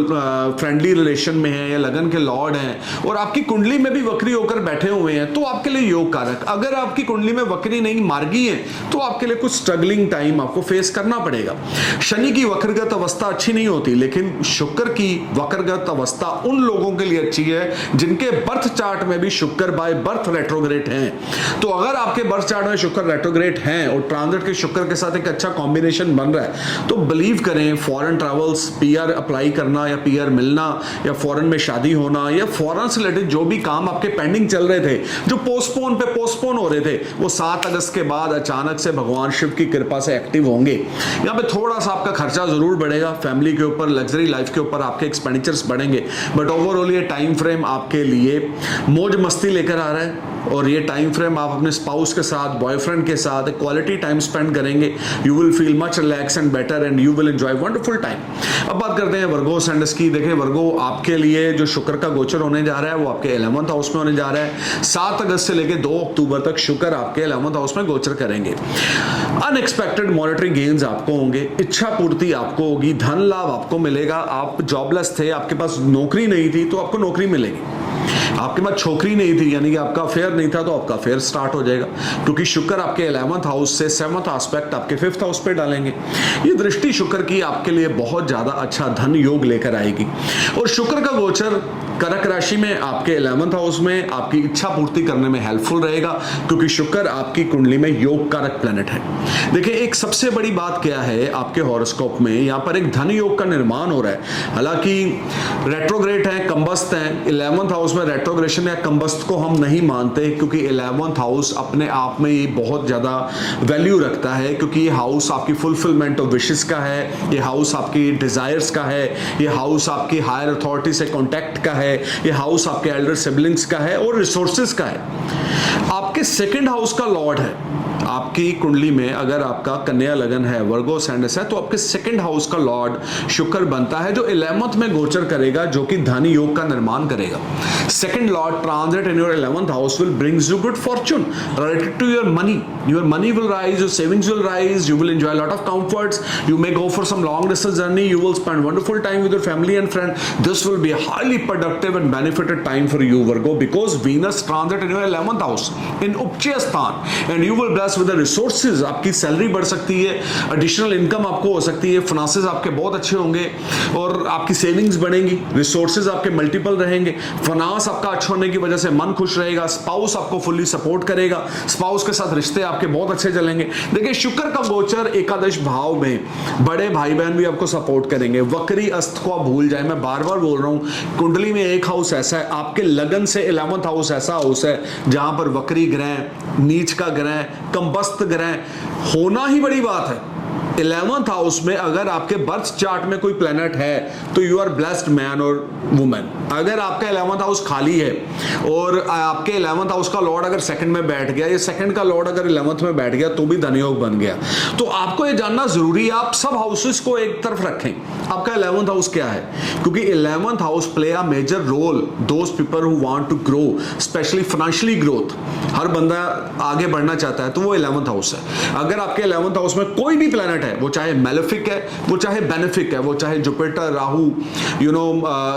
फ्रेंडली रिलेशन में है या लगन के लॉर्ड हैं और आपकी कुंडली में भी वक्री होकर बैठे हुए हैं तो आपके लिए योग कारक। अगर आपकी कुंडली में वक्री नहीं मार्गी है तो आपके लिए कुछ स्ट्रगलिंग टाइम आपको फेस करना पड़ेगा। शनि की वक्रगत अवस्था अच्छी नहीं होती, लेकिन शुक्र की वक्रगत अवस्था उन लोगों के लिए अच्छी है जिनके बर्थ चार्ट में भी शुक्र बाय बर्थ रेट्रोग्रेड हैं। तो अगर आपके बर्थ चार्ट में शुक्र रेट्रोग्रेड हैं और ट्रांजिट के शुक्र के साथ एक अच्छा कॉम्बिनेशन बन रहा है तो बिलीव करें, फॉरेन ट्रैवल्स, पीआर अप्लाई करना या पीआर मिलना या फॉरेन में शादी होना या फॉरेन से रिलेटेड जो भी काम आपके पेंडिंग चल रहे थे, जो पोस्टपोन हो रहे थे, वो 7 अगस्त के बाद अचानक से भगवान शिव की कृपा से एक्टिव होंगे। यहाँ पे थोड़ा सा आपका खर्चा जरूर बढ़ेगा, फैमिली के ऊपर, लग्जरी लाइफ के ऊपर आपके एक्सपेंडिचर्स बढ़ेंगे, बट ओवरऑल ये टाइम फ्रेम आपके लिए मौज मस्ती लेकर आ रहा है। और ये टाइम फ्रेम आप अपने स्पाउस के साथ, बॉयफ्रेंड के साथ क्वालिटी टाइम स्पेंड करेंगे। You will feel much relax and better and you will enjoy wonderful time. अब बात करते हैं वर्गो सेंडस की। देखिए वर्गो, आपके लिए जो शुक्र का गोचर होने जा रहा है वो आपके 11th हाउस में होने जा रहा है। 7 अगस्त से लेकर 2 अक्टूबर तक शुक्र आपके 11th हाउस में गोचर करेंगे। अनएक्सपेक्टेड मॉनेटरी गेन्स आपको होंगे, इच्छा पूर्ति आपको होगी, धन लाभ आपको मिलेगा। आप जॉबलेस थे, आपके पास नौकरी नहीं थी तो आपको नौकरी मिलेगी। आपके पास छोकरी नहीं थी यानी कि आपका अफेयर नहीं था तो आपका अफेयर स्टार्ट हो जाएगा, क्योंकि शुक्र आपके 11th हाउस से 7th एस्पेक्ट आपके 5th हाउस पे डालेंगे। ये दृष्टि शुक्र की आपके लिए बहुत ज्यादा अच्छा धन योग लेकर आएगी। और शुक्र का गोचर कर्क राशि में आपके 11th हाउस में आपकी इच्छा पूर्ति करने में हेल्पफुल रहेगा, क्योंकि शुक्र आपकी कुंडली में योग कारक प्लैनेट है। देखिए एक सबसे बड़ी बात क्या है आपके हॉरोस्कोप में, यहाँ पर एक धन योग का निर्माण हो रहा है। हालांकि रेट्रोग्रेड है, कंबस्त है, 11th हाउस में रेट्रोग्रेशन या कंबस्त को हम नहीं मानते, क्योंकि 11th हाउस अपने आप में ये बहुत ज्यादा वैल्यू रखता है, क्योंकि ये हाउस आपकी फुलफिलमेंट ऑफ विशेस का है, ये हाउस आपकी डिजायर्स का है, ये हाउस आपकी हायर अथॉरिटी से कॉन्टैक्ट का है, ये हाउस आपके एल्डर सिबलिंग्स का है और रिसोर्सेज का है। आपके 2nd हाउस का लॉर्ड है आपकी कुंडली में। अगर आपका कन्या लगन है, वर्गो सेंडस है, तो आपके 2nd हाउस का लॉर्ड शुक्र बनता है, जो 11th में गोचर करेगा, जो कि धन योग का निर्माण करेगा। 2nd lord transit in your 11th house will brings you good fortune related to your money. Your money will rise, your savings will rise, you will enjoy a lot of comforts, you may go for some long distance journey, you will spend wonderful time with your family and friend. This will be a highly productive and benefited time for you Virgo, because Venus transit in your 11th house in उपचय स्थान and you will bless with the resources। आपकी salary बढ़ सकती है, additional income आपको हो सकती है, finances आपके बहुत अच्छे होंगे और आपकी सेविंग्स बढ़ेंगी, रिसोर्सेज आपके मल्टीपल रहेंगे, फाइनेंस आपका अच्छा होने की वजह से मन खुश रहेगा, स्पाउस आपको फुल्ली सपोर्ट करेगा, स्पाउस के साथ रिश्ते आपके बहुत अच्छे चलेंगे। देखिए शुक्र का गोचर एकादश भाव में, बड़े भाई बहन भी आपको सपोर्ट करेंगे। वक्री अस्त को आप भूल जाए, मैं बार बार बोल रहा हूं, कुंडली में एक हाउस ऐसा है, आपके लगन से 11th हाउस ऐसा हाउस है जहां पर वक्री ग्रह, नीच का ग्रह, कंबस्त ग्रह होना ही बड़ी बात है। 11th हाउस में अगर आपके बर्थ चार्ट में कोई प्लैनेट है तो यू आर ब्लेस्ड मैन और वुमेन। अगर आपका 11th हाउस खाली है और आपके 11th हाउस का लॉर्ड अगर 2nd में बैठ गया या 2nd का लॉर्ड अगर 11th में बैठ गया तो भी धनयोग बन गया। तो आपको ये जानना जरूरी है, आप सब हाउसेस को एक तरफ रखें, आपका 11th हाउस क्या है, क्योंकि 11th house play a major role those people who want to grow, specially financially growth. हर बंदा आगे बढ़ना चाहता है तो वो 11th हाउस है। अगर आपके 11th हाउस में कोई भी प्लैनेट प्लैनेट है, वो चाहे मेलेफिक है, वो चाहे बेनिफिक है, वो चाहे जुपिटर, राहु,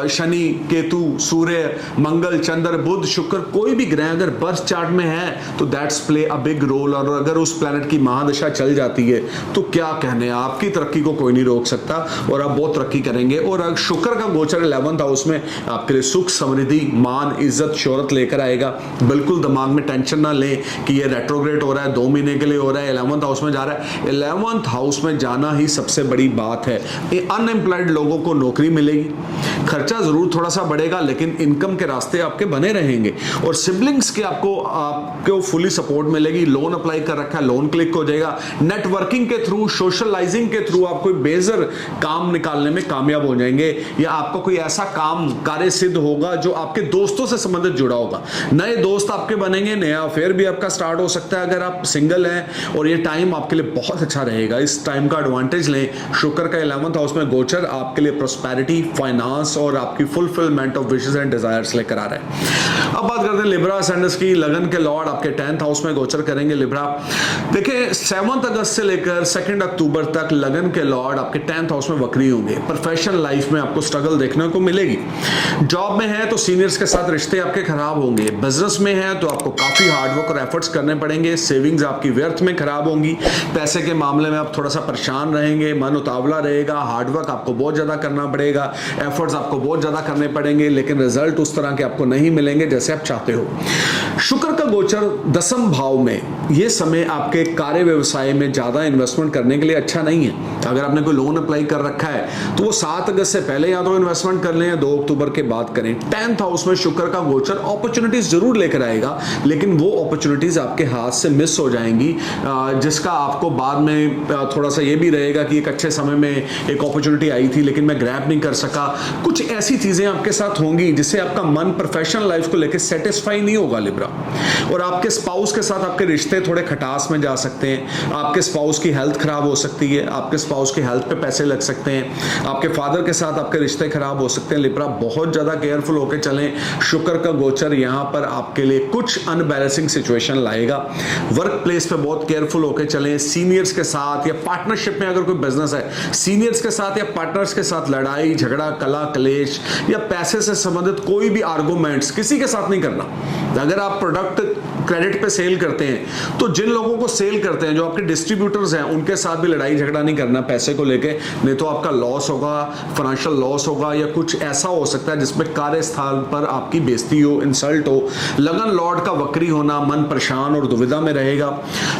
शनि, केतु, सूर्य, मंगल, चंद्र, बुध, शुक्र, कोई भी ग्रह अगर बर्थ चार्ट में है तो that's play a big role. और अगर उस प्लैनेट की महादशा चल जाती है तो क्या कहने, आपकी तरक्की को कोई नहीं रोक सकता और आप बहुत तरक्की करेंगे। और अगर शुक्र का गोचर 11th हाउस में आपके लिए सुख, समृद्धि, मान, इज्जत, शोहरत लेकर आएगा। बिल्कुल दिमाग में टेंशन ना लें कि ये रेट्रोग्रेड हो रहा है, 2 महीने के लिए हो रहा है, 11th हाउस में जा रहा है। 11th हाउस में जाना ही सबसे बड़ी बात है। अनएम्प्लॉयड लोगों को नौकरी मिलेगी, खर्चा जरूर थोड़ा सा बढ़ेगा लेकिन इनकम के रास्ते आपके बने रहेंगे। और सिबलिंग्स के आपको फुली सपोर्ट मिलेगी। लोन अप्लाई कर रखा है, लोन क्लिक हो जाएगा। नेटवर्किंग के थ्रू, सोशलाइजिंग के थ्रू आप कोई बेहतर काम निकालने में कामयाब हो जाएंगे, या आपका कोई ऐसा काम कार्य सिद्ध होगा जो आपके दोस्तों से संबंधित जुड़ा होगा। नए दोस्त आपके बनेंगे, नया अफेयर भी आपका स्टार्ट हो सकता है अगर आप सिंगल हैं। और ये टाइम आपके लिए बहुत अच्छा रहेगा, इस टाइम का एडवांटेज लें। शुक्र का 11th हाउस में गोचर आपके लिए प्रोस्पेरिटी, फाइनेंस और आपकी fulfilment of wishes and desires लेकर आ रहा है। अब बात करते हैं लिब्रा असेंडेंस की। लगन के लॉर्ड आपके 10th हाउस में गोचर करेंगे लिब्रा। देखिए 7 अगस्त से लेकर 2 अक्टूबर तक लगन के लॉर्ड आपके 10th हाउस में वक्री होंगे। प्रोफेशनल लाइफ में आपको स्ट्रगल देखने को मिलेगी। जॉब में है तो सीनियर्स के साथ रिश्ते आपके खराब होंगे। बिजनेस में है तो आपको काफी हार्डवर्क और एफर्ट्स करने पड़ेंगे। सेविंग्स आपकी व्यर्थ में खराब होंगी। पैसे के मामले में आप थोड़ा सा परेशान रहेंगे, मन उतावला रहेगा। हार्डवर्क आपको बहुत ज्यादा करना पड़ेगा, एफर्ट्स आपको बहुत ज्यादा करने पड़ेंगे, लेकिन रिजल्ट उस तरह के आपको नहीं मिलेंगे जैसे आप चाहते हो। शुक्र का गोचर 10th भाव में, यह समय आपके कार्य व्यवसाय में ज्यादा इन्वेस्टमेंट करने के लिए अच्छा नहीं है। अगर आपने कोई लोन अप्लाई कर रखा है तो वो 7 अगस्त से पहले या तो इन्वेस्टमेंट कर लें या 2 अक्टूबर के बाद करें। 10th हाउस में शुक्र का गोचर अपॉर्चुनिटीज जरूर लेकर आएगा, लेकिन वो अपॉर्चुनिटीज आपके हाथ से मिस हो जाएंगी, जिसका आपको बाद में थोड़ा सा ये भी रहेगा कि एक अच्छे समय में एक अपॉर्चुनिटी आई थी लेकिन मैं ग्रैब नहीं कर सका। कुछ ऐसी चीजें आपके साथ होंगी जिससे आपका मन प्रोफेशनल लाइफ को लेकर सेटिस्फाई नहीं होगा लिब्रा। और आपके स्पाउस के साथ आपके रिश्ते थोड़े खटास में जा सकते हैं। आपके स्पाउस की हेल्थ खराब हो सकती है, आपके स्पाउस की हेल्थ पे पैसे लग सकते हैं, आपके फादर के साथ आपके रिश्ते खराब हो सकते हैं। लिब्रा बहुत ज्यादा केयरफुल होकर चलें। शुक्र का गोचर यहां पर आपके लिए कुछ अनबैलेंसिंग सिचुएशन लाएगा। वर्क प्लेस पे बहुत केयरफुल होकर चलें। सीनियर्स के साथ या पार्टनरशिप में अगर कोई बिजनेस है, सीनियर्स के साथ या पार्टनर्स के साथ लड़ाई झगड़ा, कला कलेश या पैसे से संबंधित कोई भी आर्गुमेंट्स किसी के साथ नहीं करना। अगर आप प्रोडक्ट क्रेडिट पे सेल करते हैं तो जिन लोगों को सेल करते हैं, जो आपके डिस्ट्रीब्यूटर्स हैं, उनके साथ भी लड़ाई झगड़ा नहीं करना पैसे को लेके, नहीं तो आपका लॉस होगा, फाइनेंशियल लॉस होगा या कुछ ऐसा हो सकता है जिसमें कार्यस्थल पर आपकी बेइज्जती हो, इंसल्ट हो। लगन लॉर्ड का वक्री होना, मन परेशान और दुविधा में रहेगा।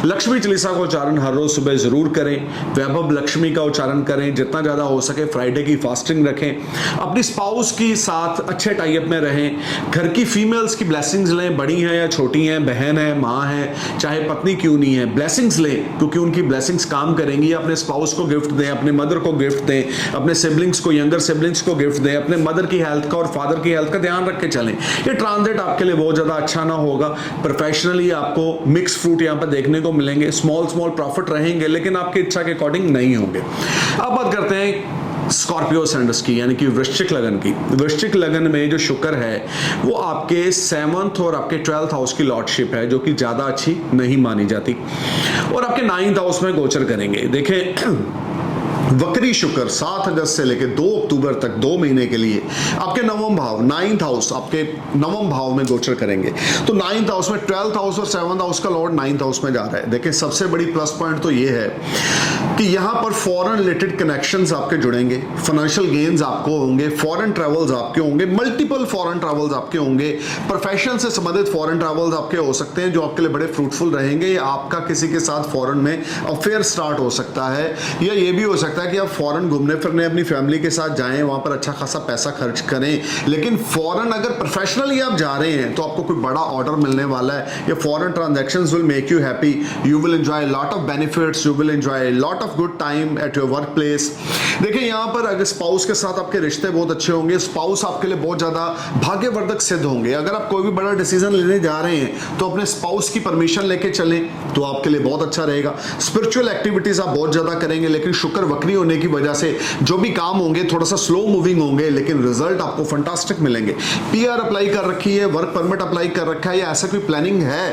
लक्ष्मी चालीसा का उच्चारण हर रोज सुबह जरूर करें। वैभव लक्ष्मी का उच्चारण करें, जितना ज्यादा हो सके। फ्राइडे की फास्टिंग रखें। अपनी स्पाउस की साथ अच्छे टाइप में रहें। घर की फीमेल्स की ब्लेसिंग्स लें, बड़ी हैं या छोटी हैं, बहन है, माँ है, चाहे पत्नी क्यों नहीं है, ब्लेसिंग्स लें क्योंकि उनकी ब्लेसिंग्स काम करेंगी। अपने स्पाउस को गिफ्ट दें, अपने मदर को गिफ्ट दें, अपने सिबलिंग्स को, यंगर सिबलिंग्स को गिफ्ट दें। अपने मदर की हेल्थ का और फादर की हेल्थ का ध्यान रख के चलें। ये ट्रांजिट आपके लिए बहुत ज्यादा अच्छा ना होगा। प्रोफेशनली आपको मिक्स फ्रूट यहाँ पर देखने को मिलेंगे। स्मॉल प्रॉफिट रहेंगे लेकिन आपकी इच्छा के अकॉर्डिंग नहीं होंगे। अब बात करते हैं स्कॉर्पियो असेंडेंस की, यानी कि वृश्चिक लगन की। वृश्चिक लगन में जो शुक्र है वो आपके 7th और आपके 12th हाउस की लॉर्डशिप है, जो कि ज्यादा अच्छी नहीं मानी जाती। और आपके 9th हाउस में गोचर करेंगे। देखें वक्री शुक्र 7 अगस्त से लेकर 2 अक्टूबर तक 2 महीने के लिए आपके 9वां भाव, 9th हाउस आपके 9वां भाव में गोचर करेंगे। तो 9th हाउस में 12th हाउस और 7th हाउस का लॉर्ड 9th हाउस में जा रहा है। देखिए सबसे बड़ी प्लस पॉइंट तो ये है कि यहां पर फॉरेन रिलेटेड कनेक्शंस आपके जुड़ेंगे, फाइनेंशियल गेन्स आपको होंगे, फॉरेन ट्रेवल्स आपके होंगे, मल्टीपल फॉरेन ट्रेवल्स आपके होंगे, प्रोफेशन से संबंधित फॉरेन ट्रेवल्स आपके हो सकते हैं जो आपके लिए बड़े फ्रूटफुल रहेंगे। या आपका किसी के साथ फॉरेन में अफेयर स्टार्ट हो सकता है, या ये भी हो सकता है कि आप फॉरेन घूमने फिरने अपनी फैमिली के साथ जाएं, वहां पर अच्छा खासा पैसा खर्च करें। लेकिन फॉरेन अगर प्रोफेशनली आप जा रहे हैं तो आपको कोई बड़ा ऑर्डर मिलने वाला है। ये foreign transactions will make you happy, you will enjoy lot of benefits, you will enjoy lot of good time at your work place. देखिए यहाँ पर अगर स्पाउस के साथ आपके रिश्ते बहुत अच्छे होंगे, स्पाउस आपके लिए बहुत ज्यादा भाग्यवर्धक सिद्ध होंगे। अगर आप कोई भी बड़ा डिसीजन लेने जा रहे हैं तो अपने स्पाउस की परमिशन लेके चलें तो आपके लिए बहुत अच्छा रहेगा। स्पिरिचुअल एक्टिविटीज आप बहुत ज्यादा करेंगे, लेकिन शुक्र वक्री वक्री होने की वजह से जो भी काम होंगे थोड़ा सा स्लो मूविंग होंगे, लेकिन रिजल्ट आपको फंटास्टिक मिलेंगे। पीआर अप्लाई कर रखी है, वर्क परमिट अप्लाई कर रखा है या ऐसा कोई प्लानिंग है,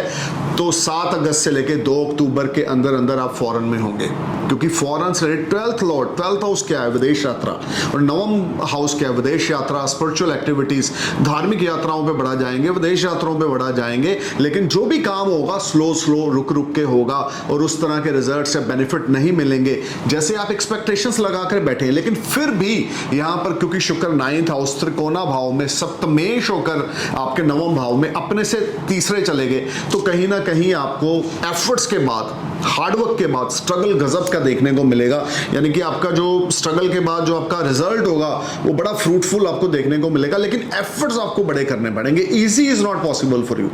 तो 7 अगस्त से लेके 2 अक्टूबर के अंदर अंदर आप फॉरेन में होंगे, क्योंकि फॉरेन से 12th हाउस क्या है, विदेश यात्रा, और 9वां हाउस क्या है, विदेश यात्रा, स्पिरिचुअल एक्टिविटीज, धार्मिक यात्राओं पे बढ़ा जाएंगे, विदेश यात्राओं पे बढ़ा जाएंगे। लेकिन जो भी काम होगा स्लो स्लो रुक रुक के होगा और उस तरह के रिजल्ट से बेनिफिट नहीं मिलेंगे जैसे आप एक्सपेक्टेशंस लगाकर बैठे हैं। लेकिन फिर भी यहां पर क्योंकि शुक्र 9th हाउस त्रिकोणा भाव में सप्तमेश होकर आपके 9वें भाव में अपने से तीसरे चले गए, तो कहीं ना कहीं आपको एफर्ट्स के बाद, हार्डवर्क के बाद स्ट्रगल गजब का देखने को मिलेगा। यानी कि आपका जो स्ट्रगल के बाद जो आपका रिजल्ट होगा वो बड़ा फ्रूटफुल आपको देखने को मिलेगा, लेकिन एफर्ट्स आपको बड़े करने पड़ेंगे। Easy is not possible for you.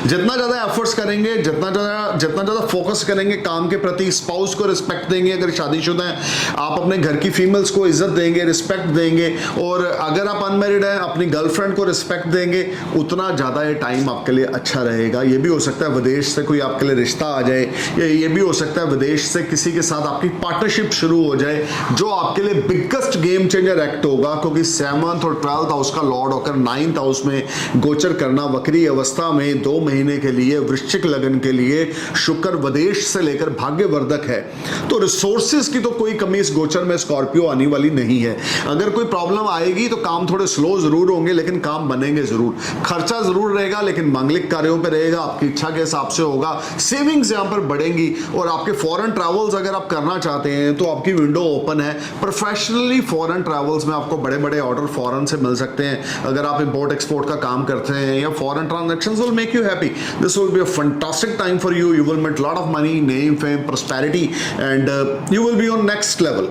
जितना ज्यादा एफर्ट्स करेंगे, जितना ज्यादा फोकस करेंगे काम के प्रति, स्पाउस को रिस्पेक्ट देंगे, अगर शादीशुदा हैं आप अपने घर की फीमेल्स को इज्जत देंगे, रिस्पेक्ट देंगे, और अगर आप अनमैरिड हैं अपनी गर्लफ्रेंड को रिस्पेक्ट देंगे, उतना ज्यादा ये टाइम आपके लिए अच्छा रहेगा। ये भी हो सकता है विदेश से कोई आपके लिए रिश्ता आ जाए, या ये भी हो सकता है विदेश से किसी के साथ आपकी पार्टनरशिप शुरू हो जाए, जो आपके लिए बिगेस्ट गेम चेंजर एक्ट होगा, क्योंकि 7th और 12th हाउस का लॉर्ड होकर 9th हाउस में गोचर करना वक्री अवस्था में 2 महीने के लिए वृश्चिक लगन के लिए शुक्र विदेश से लेकर भाग्यवर्धक है। तो रिसोर्सेज की तो कोई कमी इस गोचर में स्कॉर्पियो आने वाली नहीं है। अगर कोई प्रॉब्लम आएगी तो काम थोड़े स्लो जरूर होंगे, लेकिन काम बनेंगे जरूर। खर्चा जरूर रहेगा, लेकिन मांगलिक कार्यों पे रहेगा, आपकी इच्छा के हिसाब से होगा। सेविंग्स यहां पर बढ़ेंगी, और आपके फॉरेन ट्रैवल्स अगर आप करना चाहते हैं तो आपकी विंडो ओपन है। प्रोफेशनली फॉरेन ट्रैवल्स में आपको बड़े बड़े ऑर्डर फॉरेन से मिल सकते हैं। अगर आप इंपोर्ट एक्सपोर्ट का काम करते हैं या foreign transactions will make you happy. This will be a fantastic time for you. You will make lot of money, name, fame, prosperity, and you will be on next level.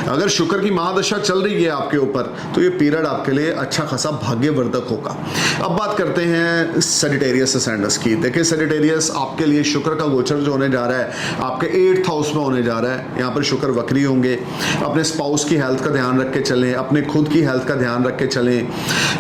अगर शुक्र की महादशा चल रही है आपके ऊपर, तो ये पीरियड आपके लिए अच्छा खासा भाग्यवर्धक होगा। अब बात करते हैं सजिटेरियस असेंडेंस की। देखिए सजिटेरियस आपके लिए शुक्र का गोचर जो होने जा रहा है आपके 8th हाउस में होने जा रहा है। यहाँ पर शुक्र वक्री होंगे। अपने स्पाउस की हेल्थ का ध्यान रख के चलें, अपने खुद की हेल्थ का ध्यान रख के चलें।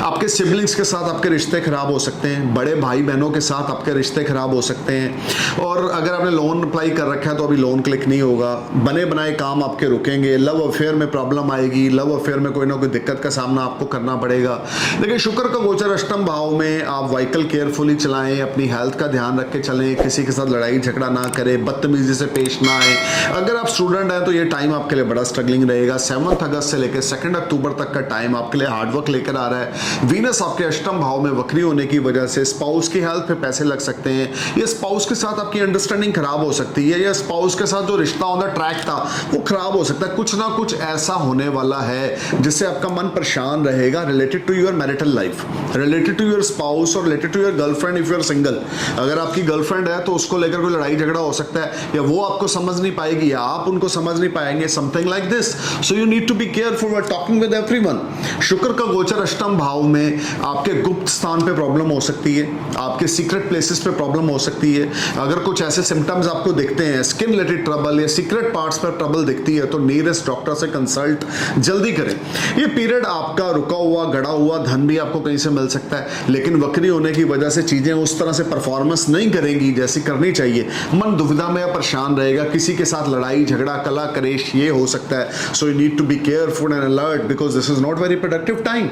आपके सिबलिंग्स के साथ आपके रिश्ते खराब हो सकते हैं, बड़े भाई बहनों के साथ आपके रिश्ते खराब हो सकते हैं, और अगर आपने लोन अप्लाई कर रखा है तो अभी लोन क्लिक नहीं होगा। बने बनाए काम आपके रुकेंगे। लव अफेयर में प्रॉब्लम आएगी, लव अफेयर में कोई ना कोई दिक्कत का सामना आपको करना पड़ेगा। लेकिन शुक्र का गोचर अष्टम भाव में, आप व्हीकल केयरफुली चलाएं, अपनी हेल्थ का ध्यान रख के चलें, किसी के साथ लड़ाई झगड़ा ना करें, बदतमीजी से पेश ना आए। अगर आप स्टूडेंट हैं तो ये टाइम आपके लिए बड़ा स्ट्रगलिंग रहेगा। 7th अगस्त से लेकर 2 अक्टूबर तक का टाइम आपके लिए हार्डवर्क लेकर आ रहा है। वीनस आपके अष्टम भाव में वक्री होने की वजह से स्पाउस की हेल्थ पे पैसे लग सकते हैं, या स्पाउस के साथ आपकी अंडरस्टैंडिंग खराब हो सकती है, या स्पाउस के साथ जो रिश्ता ऑन द ट्रैक था वो खराब हो सकता है। कुछ ना कुछ ऐसा होने वाला है जिससे आपका मन परेशान रहेगा, related to your marital life, related to your spouse और related to your girlfriend if you are single. अगर आपकी गर्लफ्रेंड है तो उसको लेकर कोई लड़ाई झगड़ा हो सकता है, या वो आपको समझ नहीं पाएगी या आप उनको समझ नहीं पाएंगे, something like this. So you need to be careful while talking with everyone. शुक्र का गोचर अष्टम भाव में आपके गुप्त स्थान पे प्रॉब्लम हो सकती है, आपके सीक्रेट प्लेसेस पे प्रॉब्लम हो सकती है। अगर कुछ ऐसे सिम्टम्स आपको दिखते हैं, स्किन रिलेटेड ट्रबल या सीक्रेट पार्ट्स पर ट्रबल दिखती है, तो नियरेस्ट डॉक्टर से कंसल्ट जल्दी करें। ये पीरियड आपका रुका हुआ गड़ा हुआ धन भी आपको कहीं से मिल सकता है, लेकिन वक्री होने की वजह से चीजें उस तरह से परफॉर्मेंस नहीं करेंगी जैसी करनी चाहिए। मन दुविधा में या परेशान रहेगा, किसी के साथ लड़ाई झगड़ा कला कलेश ये हो सकता है। So you need to be careful and alert because this is not very productive time.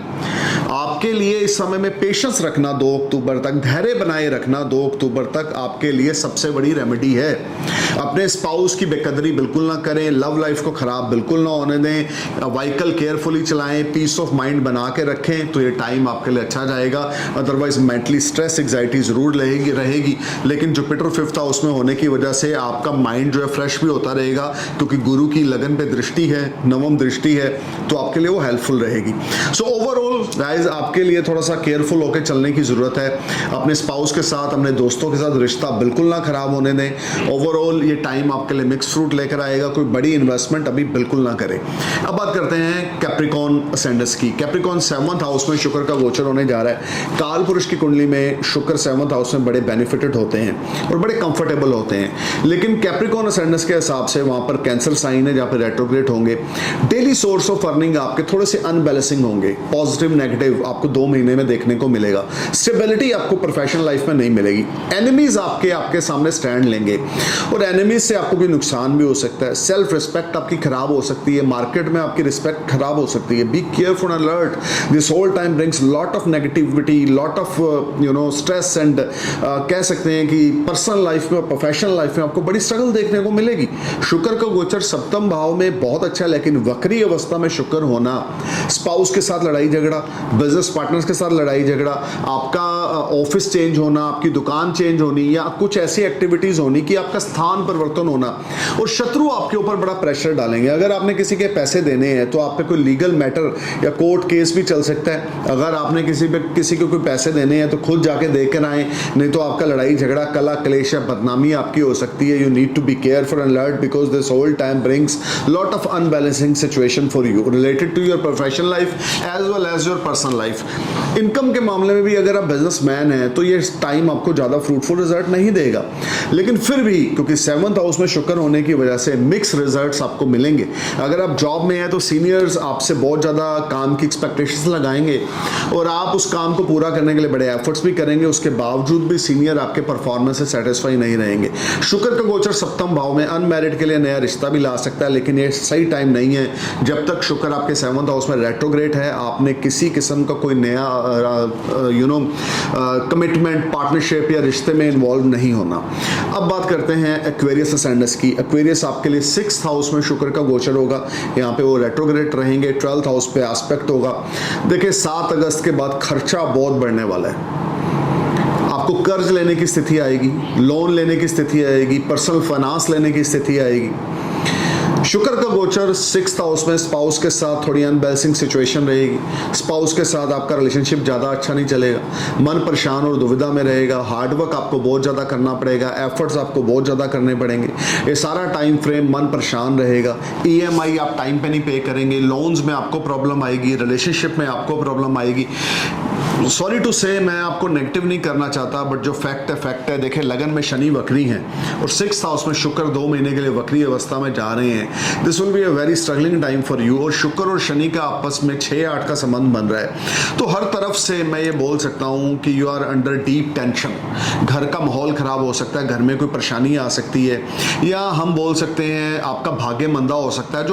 आपके लिए इस समय में पेशेंस रखना 2 अक्टूबर तक, धैर्य बनाए रखना 2 अक्टूबर तक आपके लिए सबसे बड़ी रेमेडी है। अपने स्पाउस की बेकदरी बिल्कुल ना करें, लव लाइफ को खराब बिल्कुल ना होने दें, व्हीकल केयरफुली चलाएं, पीस ऑफ माइंड बना के रखें, तो ये टाइम आपके लिए अच्छा जाएगा। अदरवाइज मेंटली स्ट्रेस एग्जाइटी जरूर रहेगी, लेकिन जुपिटर 5th हाउस में होने की वजह से आपका माइंड जो है फ्रेश भी होता रहेगा, क्योंकि गुरु की लगन पे दृष्टि है, 9वीं दृष्टि है, तो आपके लिए वो हेल्पफुल रहेगी। सो ओवरऑल गाइस आपके लिए थोड़ा सा केयरफुल होकर चलने की जरूरत है। अपने स्पाउस के साथ, अपने दोस्तों के साथ रिश्ता बिल्कुल ना खराब होने दें। ओवरऑल ये टाइम आपके लिए मिक्स फ्रूट लेकर आएगा, कोई बड़ी इन्वेस्टमेंट अभी बिल्कुल ना करें। अब बात करते हैं कैप्रिकॉन असेंडेंस की। कैप्रिकॉन 7th हाउस में शुक्र का गोचर होने जा रहा है। काल पुरुष की कुंडली में शुक्र 7th हाउस में बड़े बेनिफिटेड होते हैं और बड़े कंफर्टेबल होते हैं, लेकिन कैप्रिकॉन असेंडेंस के हिसाब से वहां पर कैंसर साइन है जहां पर रेट्रोग्रेड होंगे। डेली सोर्स ऑफ अर्निंग आपके थोड़े से अनबैलेंसिंग होंगे, पॉजिटिव नेगेटिव नेगेटिव आपको 2 महीने में देखने को मिलेगा। स्टेबिलिटी आपको प्रोफेशनल लाइफ में नहीं मिलेगी। एनिमीज आपके सामने स्टैंड लेंगे और एनिमीज से आपको कोई नुकसान भी हो सकता है। सेल्फ रिस्पेक्ट आपकी खराब हो सकती है, मार्केट में आपकी रिस्पेक्ट खराब हो सकती है। Be careful, alert, this whole time brings lot of negativity, lot of stress and कह सकते हैं कि पर्सनल लाइफ में और प्रोफेशनल लाइफ में आपको बड़ी स्ट्रगल देखने को मिलेगी। शुक्र का गोचर सप्तम भाव में बहुत अच्छा है, लेकिन वक्री अवस्था में शुक्र होना, स्पाउस के साथ लड़ाई झगड़ा, बिजनेस पार्टनर्स के साथ लड़ाई झगड़ा, आपका ऑफिस चेंज होना, आपकी दुकान चेंज होनी, या कुछ ऐसी एक्टिविटीज होनी कि आपका स्थान परिवर्तन होना, और शत्रु आपके ऊपर बड़ा प्रेशर डालेंगे। अगर आपने किसी के पैसे देने हैं तो आप पे कोई लीगल मैटर या कोर्ट केस भी चल सकता है। अगर आपने किसी को कोई पैसे देने हैं तो खुद जाके देकर आए, नहीं तो आपका लड़ाई झगड़ा, कला क्लेश या बदनामी आपकी हो सकती है। You need to be careful and alert because this whole time brings lot of unbalancing situation for you related to your professional life as well as your personal life. Income के मामले में भी अगर आप बिजनेसमैन हैं तो ये time आपको ज़्यादा फ्रूटफुल रिजल्ट नहीं देगा, लेकिन फिर भी क्योंकि 7th हाउस में शुक्र होने की वजह से मिक्स रिजल्ट्स आपको मिलेंगे। अगर आप जॉब में हैं तो सीनियर्स आपसे बहुत ज़्यादा काम की एक्सपेक्टेशंस लगाएंगे और आप उस काम को पूरा करने के लिए बड़े एफर्ट्स भी करेंगे, उसके बावजूद भी सीनियर आपके परफॉर्मेंस से सेटिस्फाई नहीं रहेंगे। शुक्र का गोचर सप्तम भाव में अनमैरिड के लिए नया रिश्ता भी ला सकता है, लेकिन ये सही टाइम नहीं है जब तक शुक्र आपके 7th हाउस में रेट्रोग्रेड है। आपने किसी किस्म का कोई नया कमिटमेंट, पार्टनरशिप या रिश्ते में इन्वॉल्व नहीं होना। अब बात करते हैं एक्वेरियस असेंडेंस की। एक्वेरियस आपके लिए 6th हाउस में शुक्र का गोचर होगा, यहाँ पे वो रेट्रोग्रेड रहेंगे। 12th हाउस पे एस्पेक्ट होगा। देखिए 7 अगस्त के बाद खर्चा बहुत बढ़ने वाला है। आपको कर्ज लेने की स्थिति आएगी, लोन लेने की स्थिति आएगी, पर्सनल फाइनेंस लेने की स्थिति आएगी। शुक्र का गोचर 6th हाउस में स्पाउस के साथ थोड़ी अनबैलेंसिंग सिचुएशन रहेगी। स्पाउस के साथ आपका रिलेशनशिप ज़्यादा अच्छा नहीं चलेगा, मन परेशान और दुविधा में रहेगा। हार्डवर्क आपको बहुत ज़्यादा करना पड़ेगा, एफर्ट्स आपको बहुत ज़्यादा करने पड़ेंगे। ये सारा टाइम फ्रेम मन परेशान रहेगा। EMI आप टाइम पे नहीं पे करेंगे, लोन्स में आपको प्रॉब्लम आएगी, रिलेशनशिप में आपको प्रॉब्लम आएगी। सॉरी टू से, मैं आपको नेगेटिव नहीं करना चाहता, बट जो फैक्ट है। देखिए लगन में शनि वक्री हैं और 6th हाउस में शुक्र 2 महीने के लिए वक्री अवस्था में जा रहे हैं। This will be a very struggling time for you. और शुक्र और शनि का आपस में 6-8 का संबंध बन रहा है, तो हर तरफ से मैं ये बोल सकता हूँ कि you are under deep tension. घर का माहौल खराब हो सकता है, घर में कोई परेशानी आ सकती है, या हम बोल सकते हैं आपका भाग्य मंदा हो सकता है।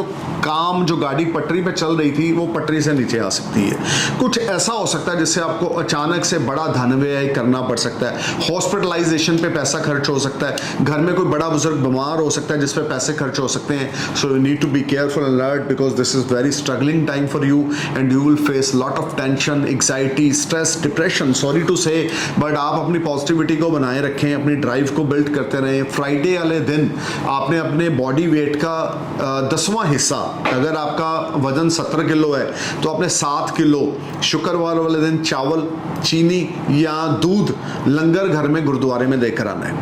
जो गाड़ी पटरी पे चल रही थी वो पटरी से नीचे आ सकती है। कुछ ऐसा हो सकता है जिससे आपको अचानक से बड़ा धन व्यय करना पड़ सकता है। हॉस्पिटलाइजेशन पे पैसा खर्च हो सकता है, घर में कोई बड़ा बुजुर्ग बीमार हो सकता है जिस पे पैसे खर्च हो सकते हैं। So you need to be careful and alert because this is very struggling time for you and you will face lot of tension, anxiety, stress, depression. Sorry to say, but आप अपनी पॉजिटिविटी को बनाए रखें, अपनी drive को build करते रहें। Friday वाले दिन आपने अपने बॉडी वेट का 10वां हिस्सा, अगर आपका वजन 17 किलो है तो आपने 7 किलो शुक्रवार वाले दिन चावल, चीनी या दूध लंगर घर में गुरुद्वारे में देकर आना है।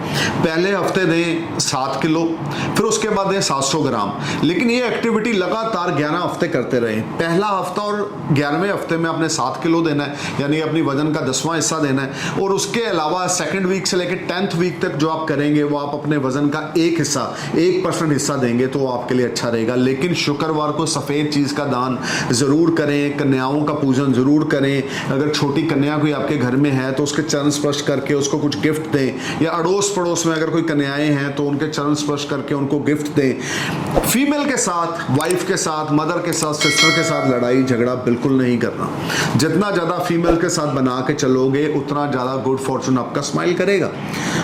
पहले हफ्ते दें 7 किलो, फिर उसके बाद दें 700 ग्राम। लेकिन ये एक्टिविटी लगातार 11 हफ्ते करते रहें। पहला हफ्ता और 11वें हफ्ते में आपने 7 किलो देना है, यानी अपनी वजन का 10वां हिस्सा देना है। और उसके अलावा 2nd वीक से लेकर 10th वीक तक जो आप करेंगे वो आप अपने वजन का 1% हिस्सा देंगे तो आपके लिए अच्छा रहेगा। लेकिन शुक्रवार को सफ़ेद चीज़ का दान ज़रूर करें, कन्याओं का पूजन ज़रूर करें। अगर छोटी कन्या कोई आपके घर में है तो उसके चरण स्पर्श करके उसको कुछ गिफ्ट दें, या अड़ोस पड़ोस में अगर कोई कन्याएं हैं तो उनके चरण स्पर्श करके उनको गिफ्ट दें। फीमेल के साथ, वाइफ के साथ, मदर के साथ, सिस्टर के साथ लड़ाई झगड़ा बिल्कुल नहीं करना। जितना ज़्यादा फीमेल के साथ बना के चलोगे उतना ज़्यादा गुड फॉर्चून आपका स्माइल करेगा।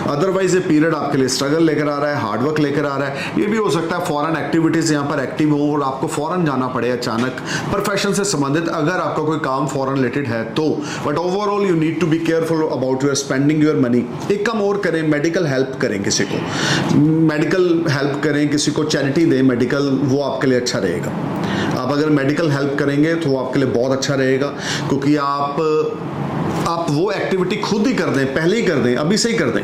अदरवाइज ये पीरियड आपके लिए स्ट्रगल लेकर आ रहा है, हार्डवर्क लेकर आ रहा है। ये भी हो सकता है फॉरेन एक्टिविटीज़ यहाँ पर एक्टिव हो और आपको फॉरेन जाना पड़े अचानक, प्रोफेशन से संबंधित अगर आपका कोई काम फॉरेन रिलेटेड है तो। But overall you need to be careful about your spending your money. एक काम और करें, मेडिकल हेल्प करें, किसी को मेडिकल हेल्प करें, किसी को चैरिटी दें मेडिकल, वो आपके लिए अच्छा रहेगा। आप अगर मेडिकल हेल्प करेंगे तो वो आपके लिए बहुत अच्छा रहेगा, क्योंकि आप वो एक्टिविटी खुद ही कर दें, पहले ही कर दें, अभी से ही कर दें।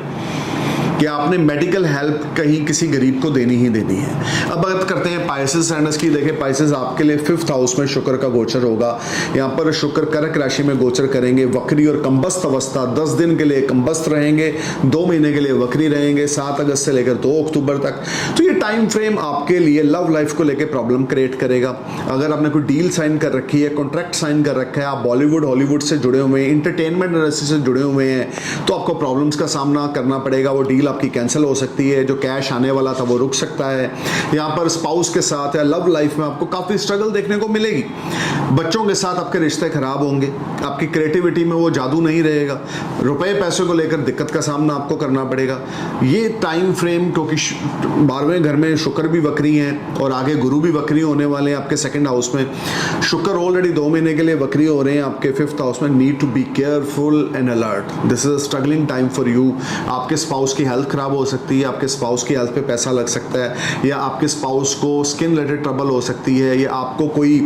कि आपने मेडिकल हेल्प कहीं किसी गरीब को देनी ही देनी है। अब बात करते हैं पाइसेस एंडस की। देखिए पाइसेस आपके लिए 5th हाउस में शुक्र का गोचर होगा। यहाँ पर शुक्र कर्क राशि में गोचर करेंगे, वक्री और कंबस्त अवस्था 10 दिन के लिए कंबस्त रहेंगे, 2 महीने के लिए वक्री रहेंगे, 7 अगस्त से लेकर 2 अक्टूबर तक। तो ये टाइम फ्रेम आपके लिए लव लाइफ को लेकर प्रॉब्लम क्रिएट करेगा। अगर आपने कोई डील साइन कर रखी है, कॉन्ट्रैक्ट साइन कर रखा है, आप बॉलीवुड हॉलीवुड से जुड़े हुए हैं, इंटरटेनमेंट इंडस्ट्री से जुड़े हुए हैं, तो आपको प्रॉब्लम्स का सामना करना पड़ेगा। वो डील आपकी कैंसिल हो सकती है, जो कैश आने वाला था वो रुक सकता है। यहाँ पर स्पाउस के साथ या लव लाइफ में आपको काफ़ी स्ट्रगल देखने को मिलेगी। बच्चों के साथ आपके रिश्ते खराब होंगे, आपकी क्रिएटिविटी में वो जादू नहीं रहेगा, रुपए पैसे को लेकर दिक्कत का सामना आपको करना पड़ेगा। ये टाइम फ्रेम, क्योंकि 12वें घर में शुक्र भी वक्री हैं और आगे गुरु भी वक्री होने वाले हैं आपके 2nd हाउस में। शुक्र ऑलरेडी 2 महीने के लिए वक्री हो रहे हैं आपके 5th हाउस में। Need to be careful and alert, this is a struggling time for you. आपके स्पाउस की हेल्थ खराब हो सकती है, आपके स्पाउस की हेल्थ पे पैसा लग सकता है, या आपके स्पाउस को स्किन रिलेटेड ट्रबल हो सकती है, या आपको कोई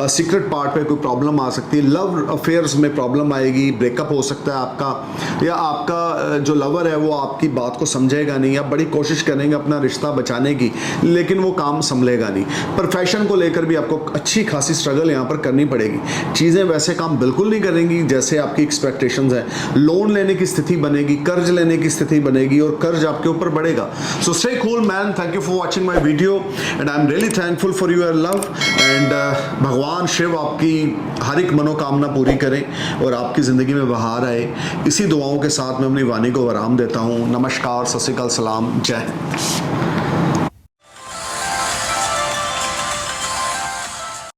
सीक्रेट पार्ट पे कोई प्रॉब्लम आ सकती है, लव अफेयर्स में प्रॉब्लम आएगी, ब्रेकअप हो सकता है आपका, या आपका जो लवर है वो आपकी बात को समझेगा नहीं। आप बड़ी कोशिश करेंगे अपना रिश्ता बचाने की, लेकिन वो काम संभलेगा नहीं। प्रोफेशन को लेकर भी आपको अच्छी खासी स्ट्रगल यहाँ पर करनी पड़ेगी। चीज़ें वैसे काम बिल्कुल नहीं करेंगी जैसे आपकी एक्सपेक्टेशंस हैं। लोन लेने की स्थिति बनेगी, कर्ज लेने की स्थिति बनेगी और कर्ज आपके ऊपर बढ़ेगा। So stay cool man, thank you for watching my video and I am really thankful for your love. And भगवान शिव आपकी हर एक मनोकामना पूरी करें और आपकी ज़िंदगी में बहार आए। इसी दुआओं के साथ मैं अपनी वाणी को आराम देता हूँ। नमस्कार, सत श्री अकाल, सलाम, जय हिंद।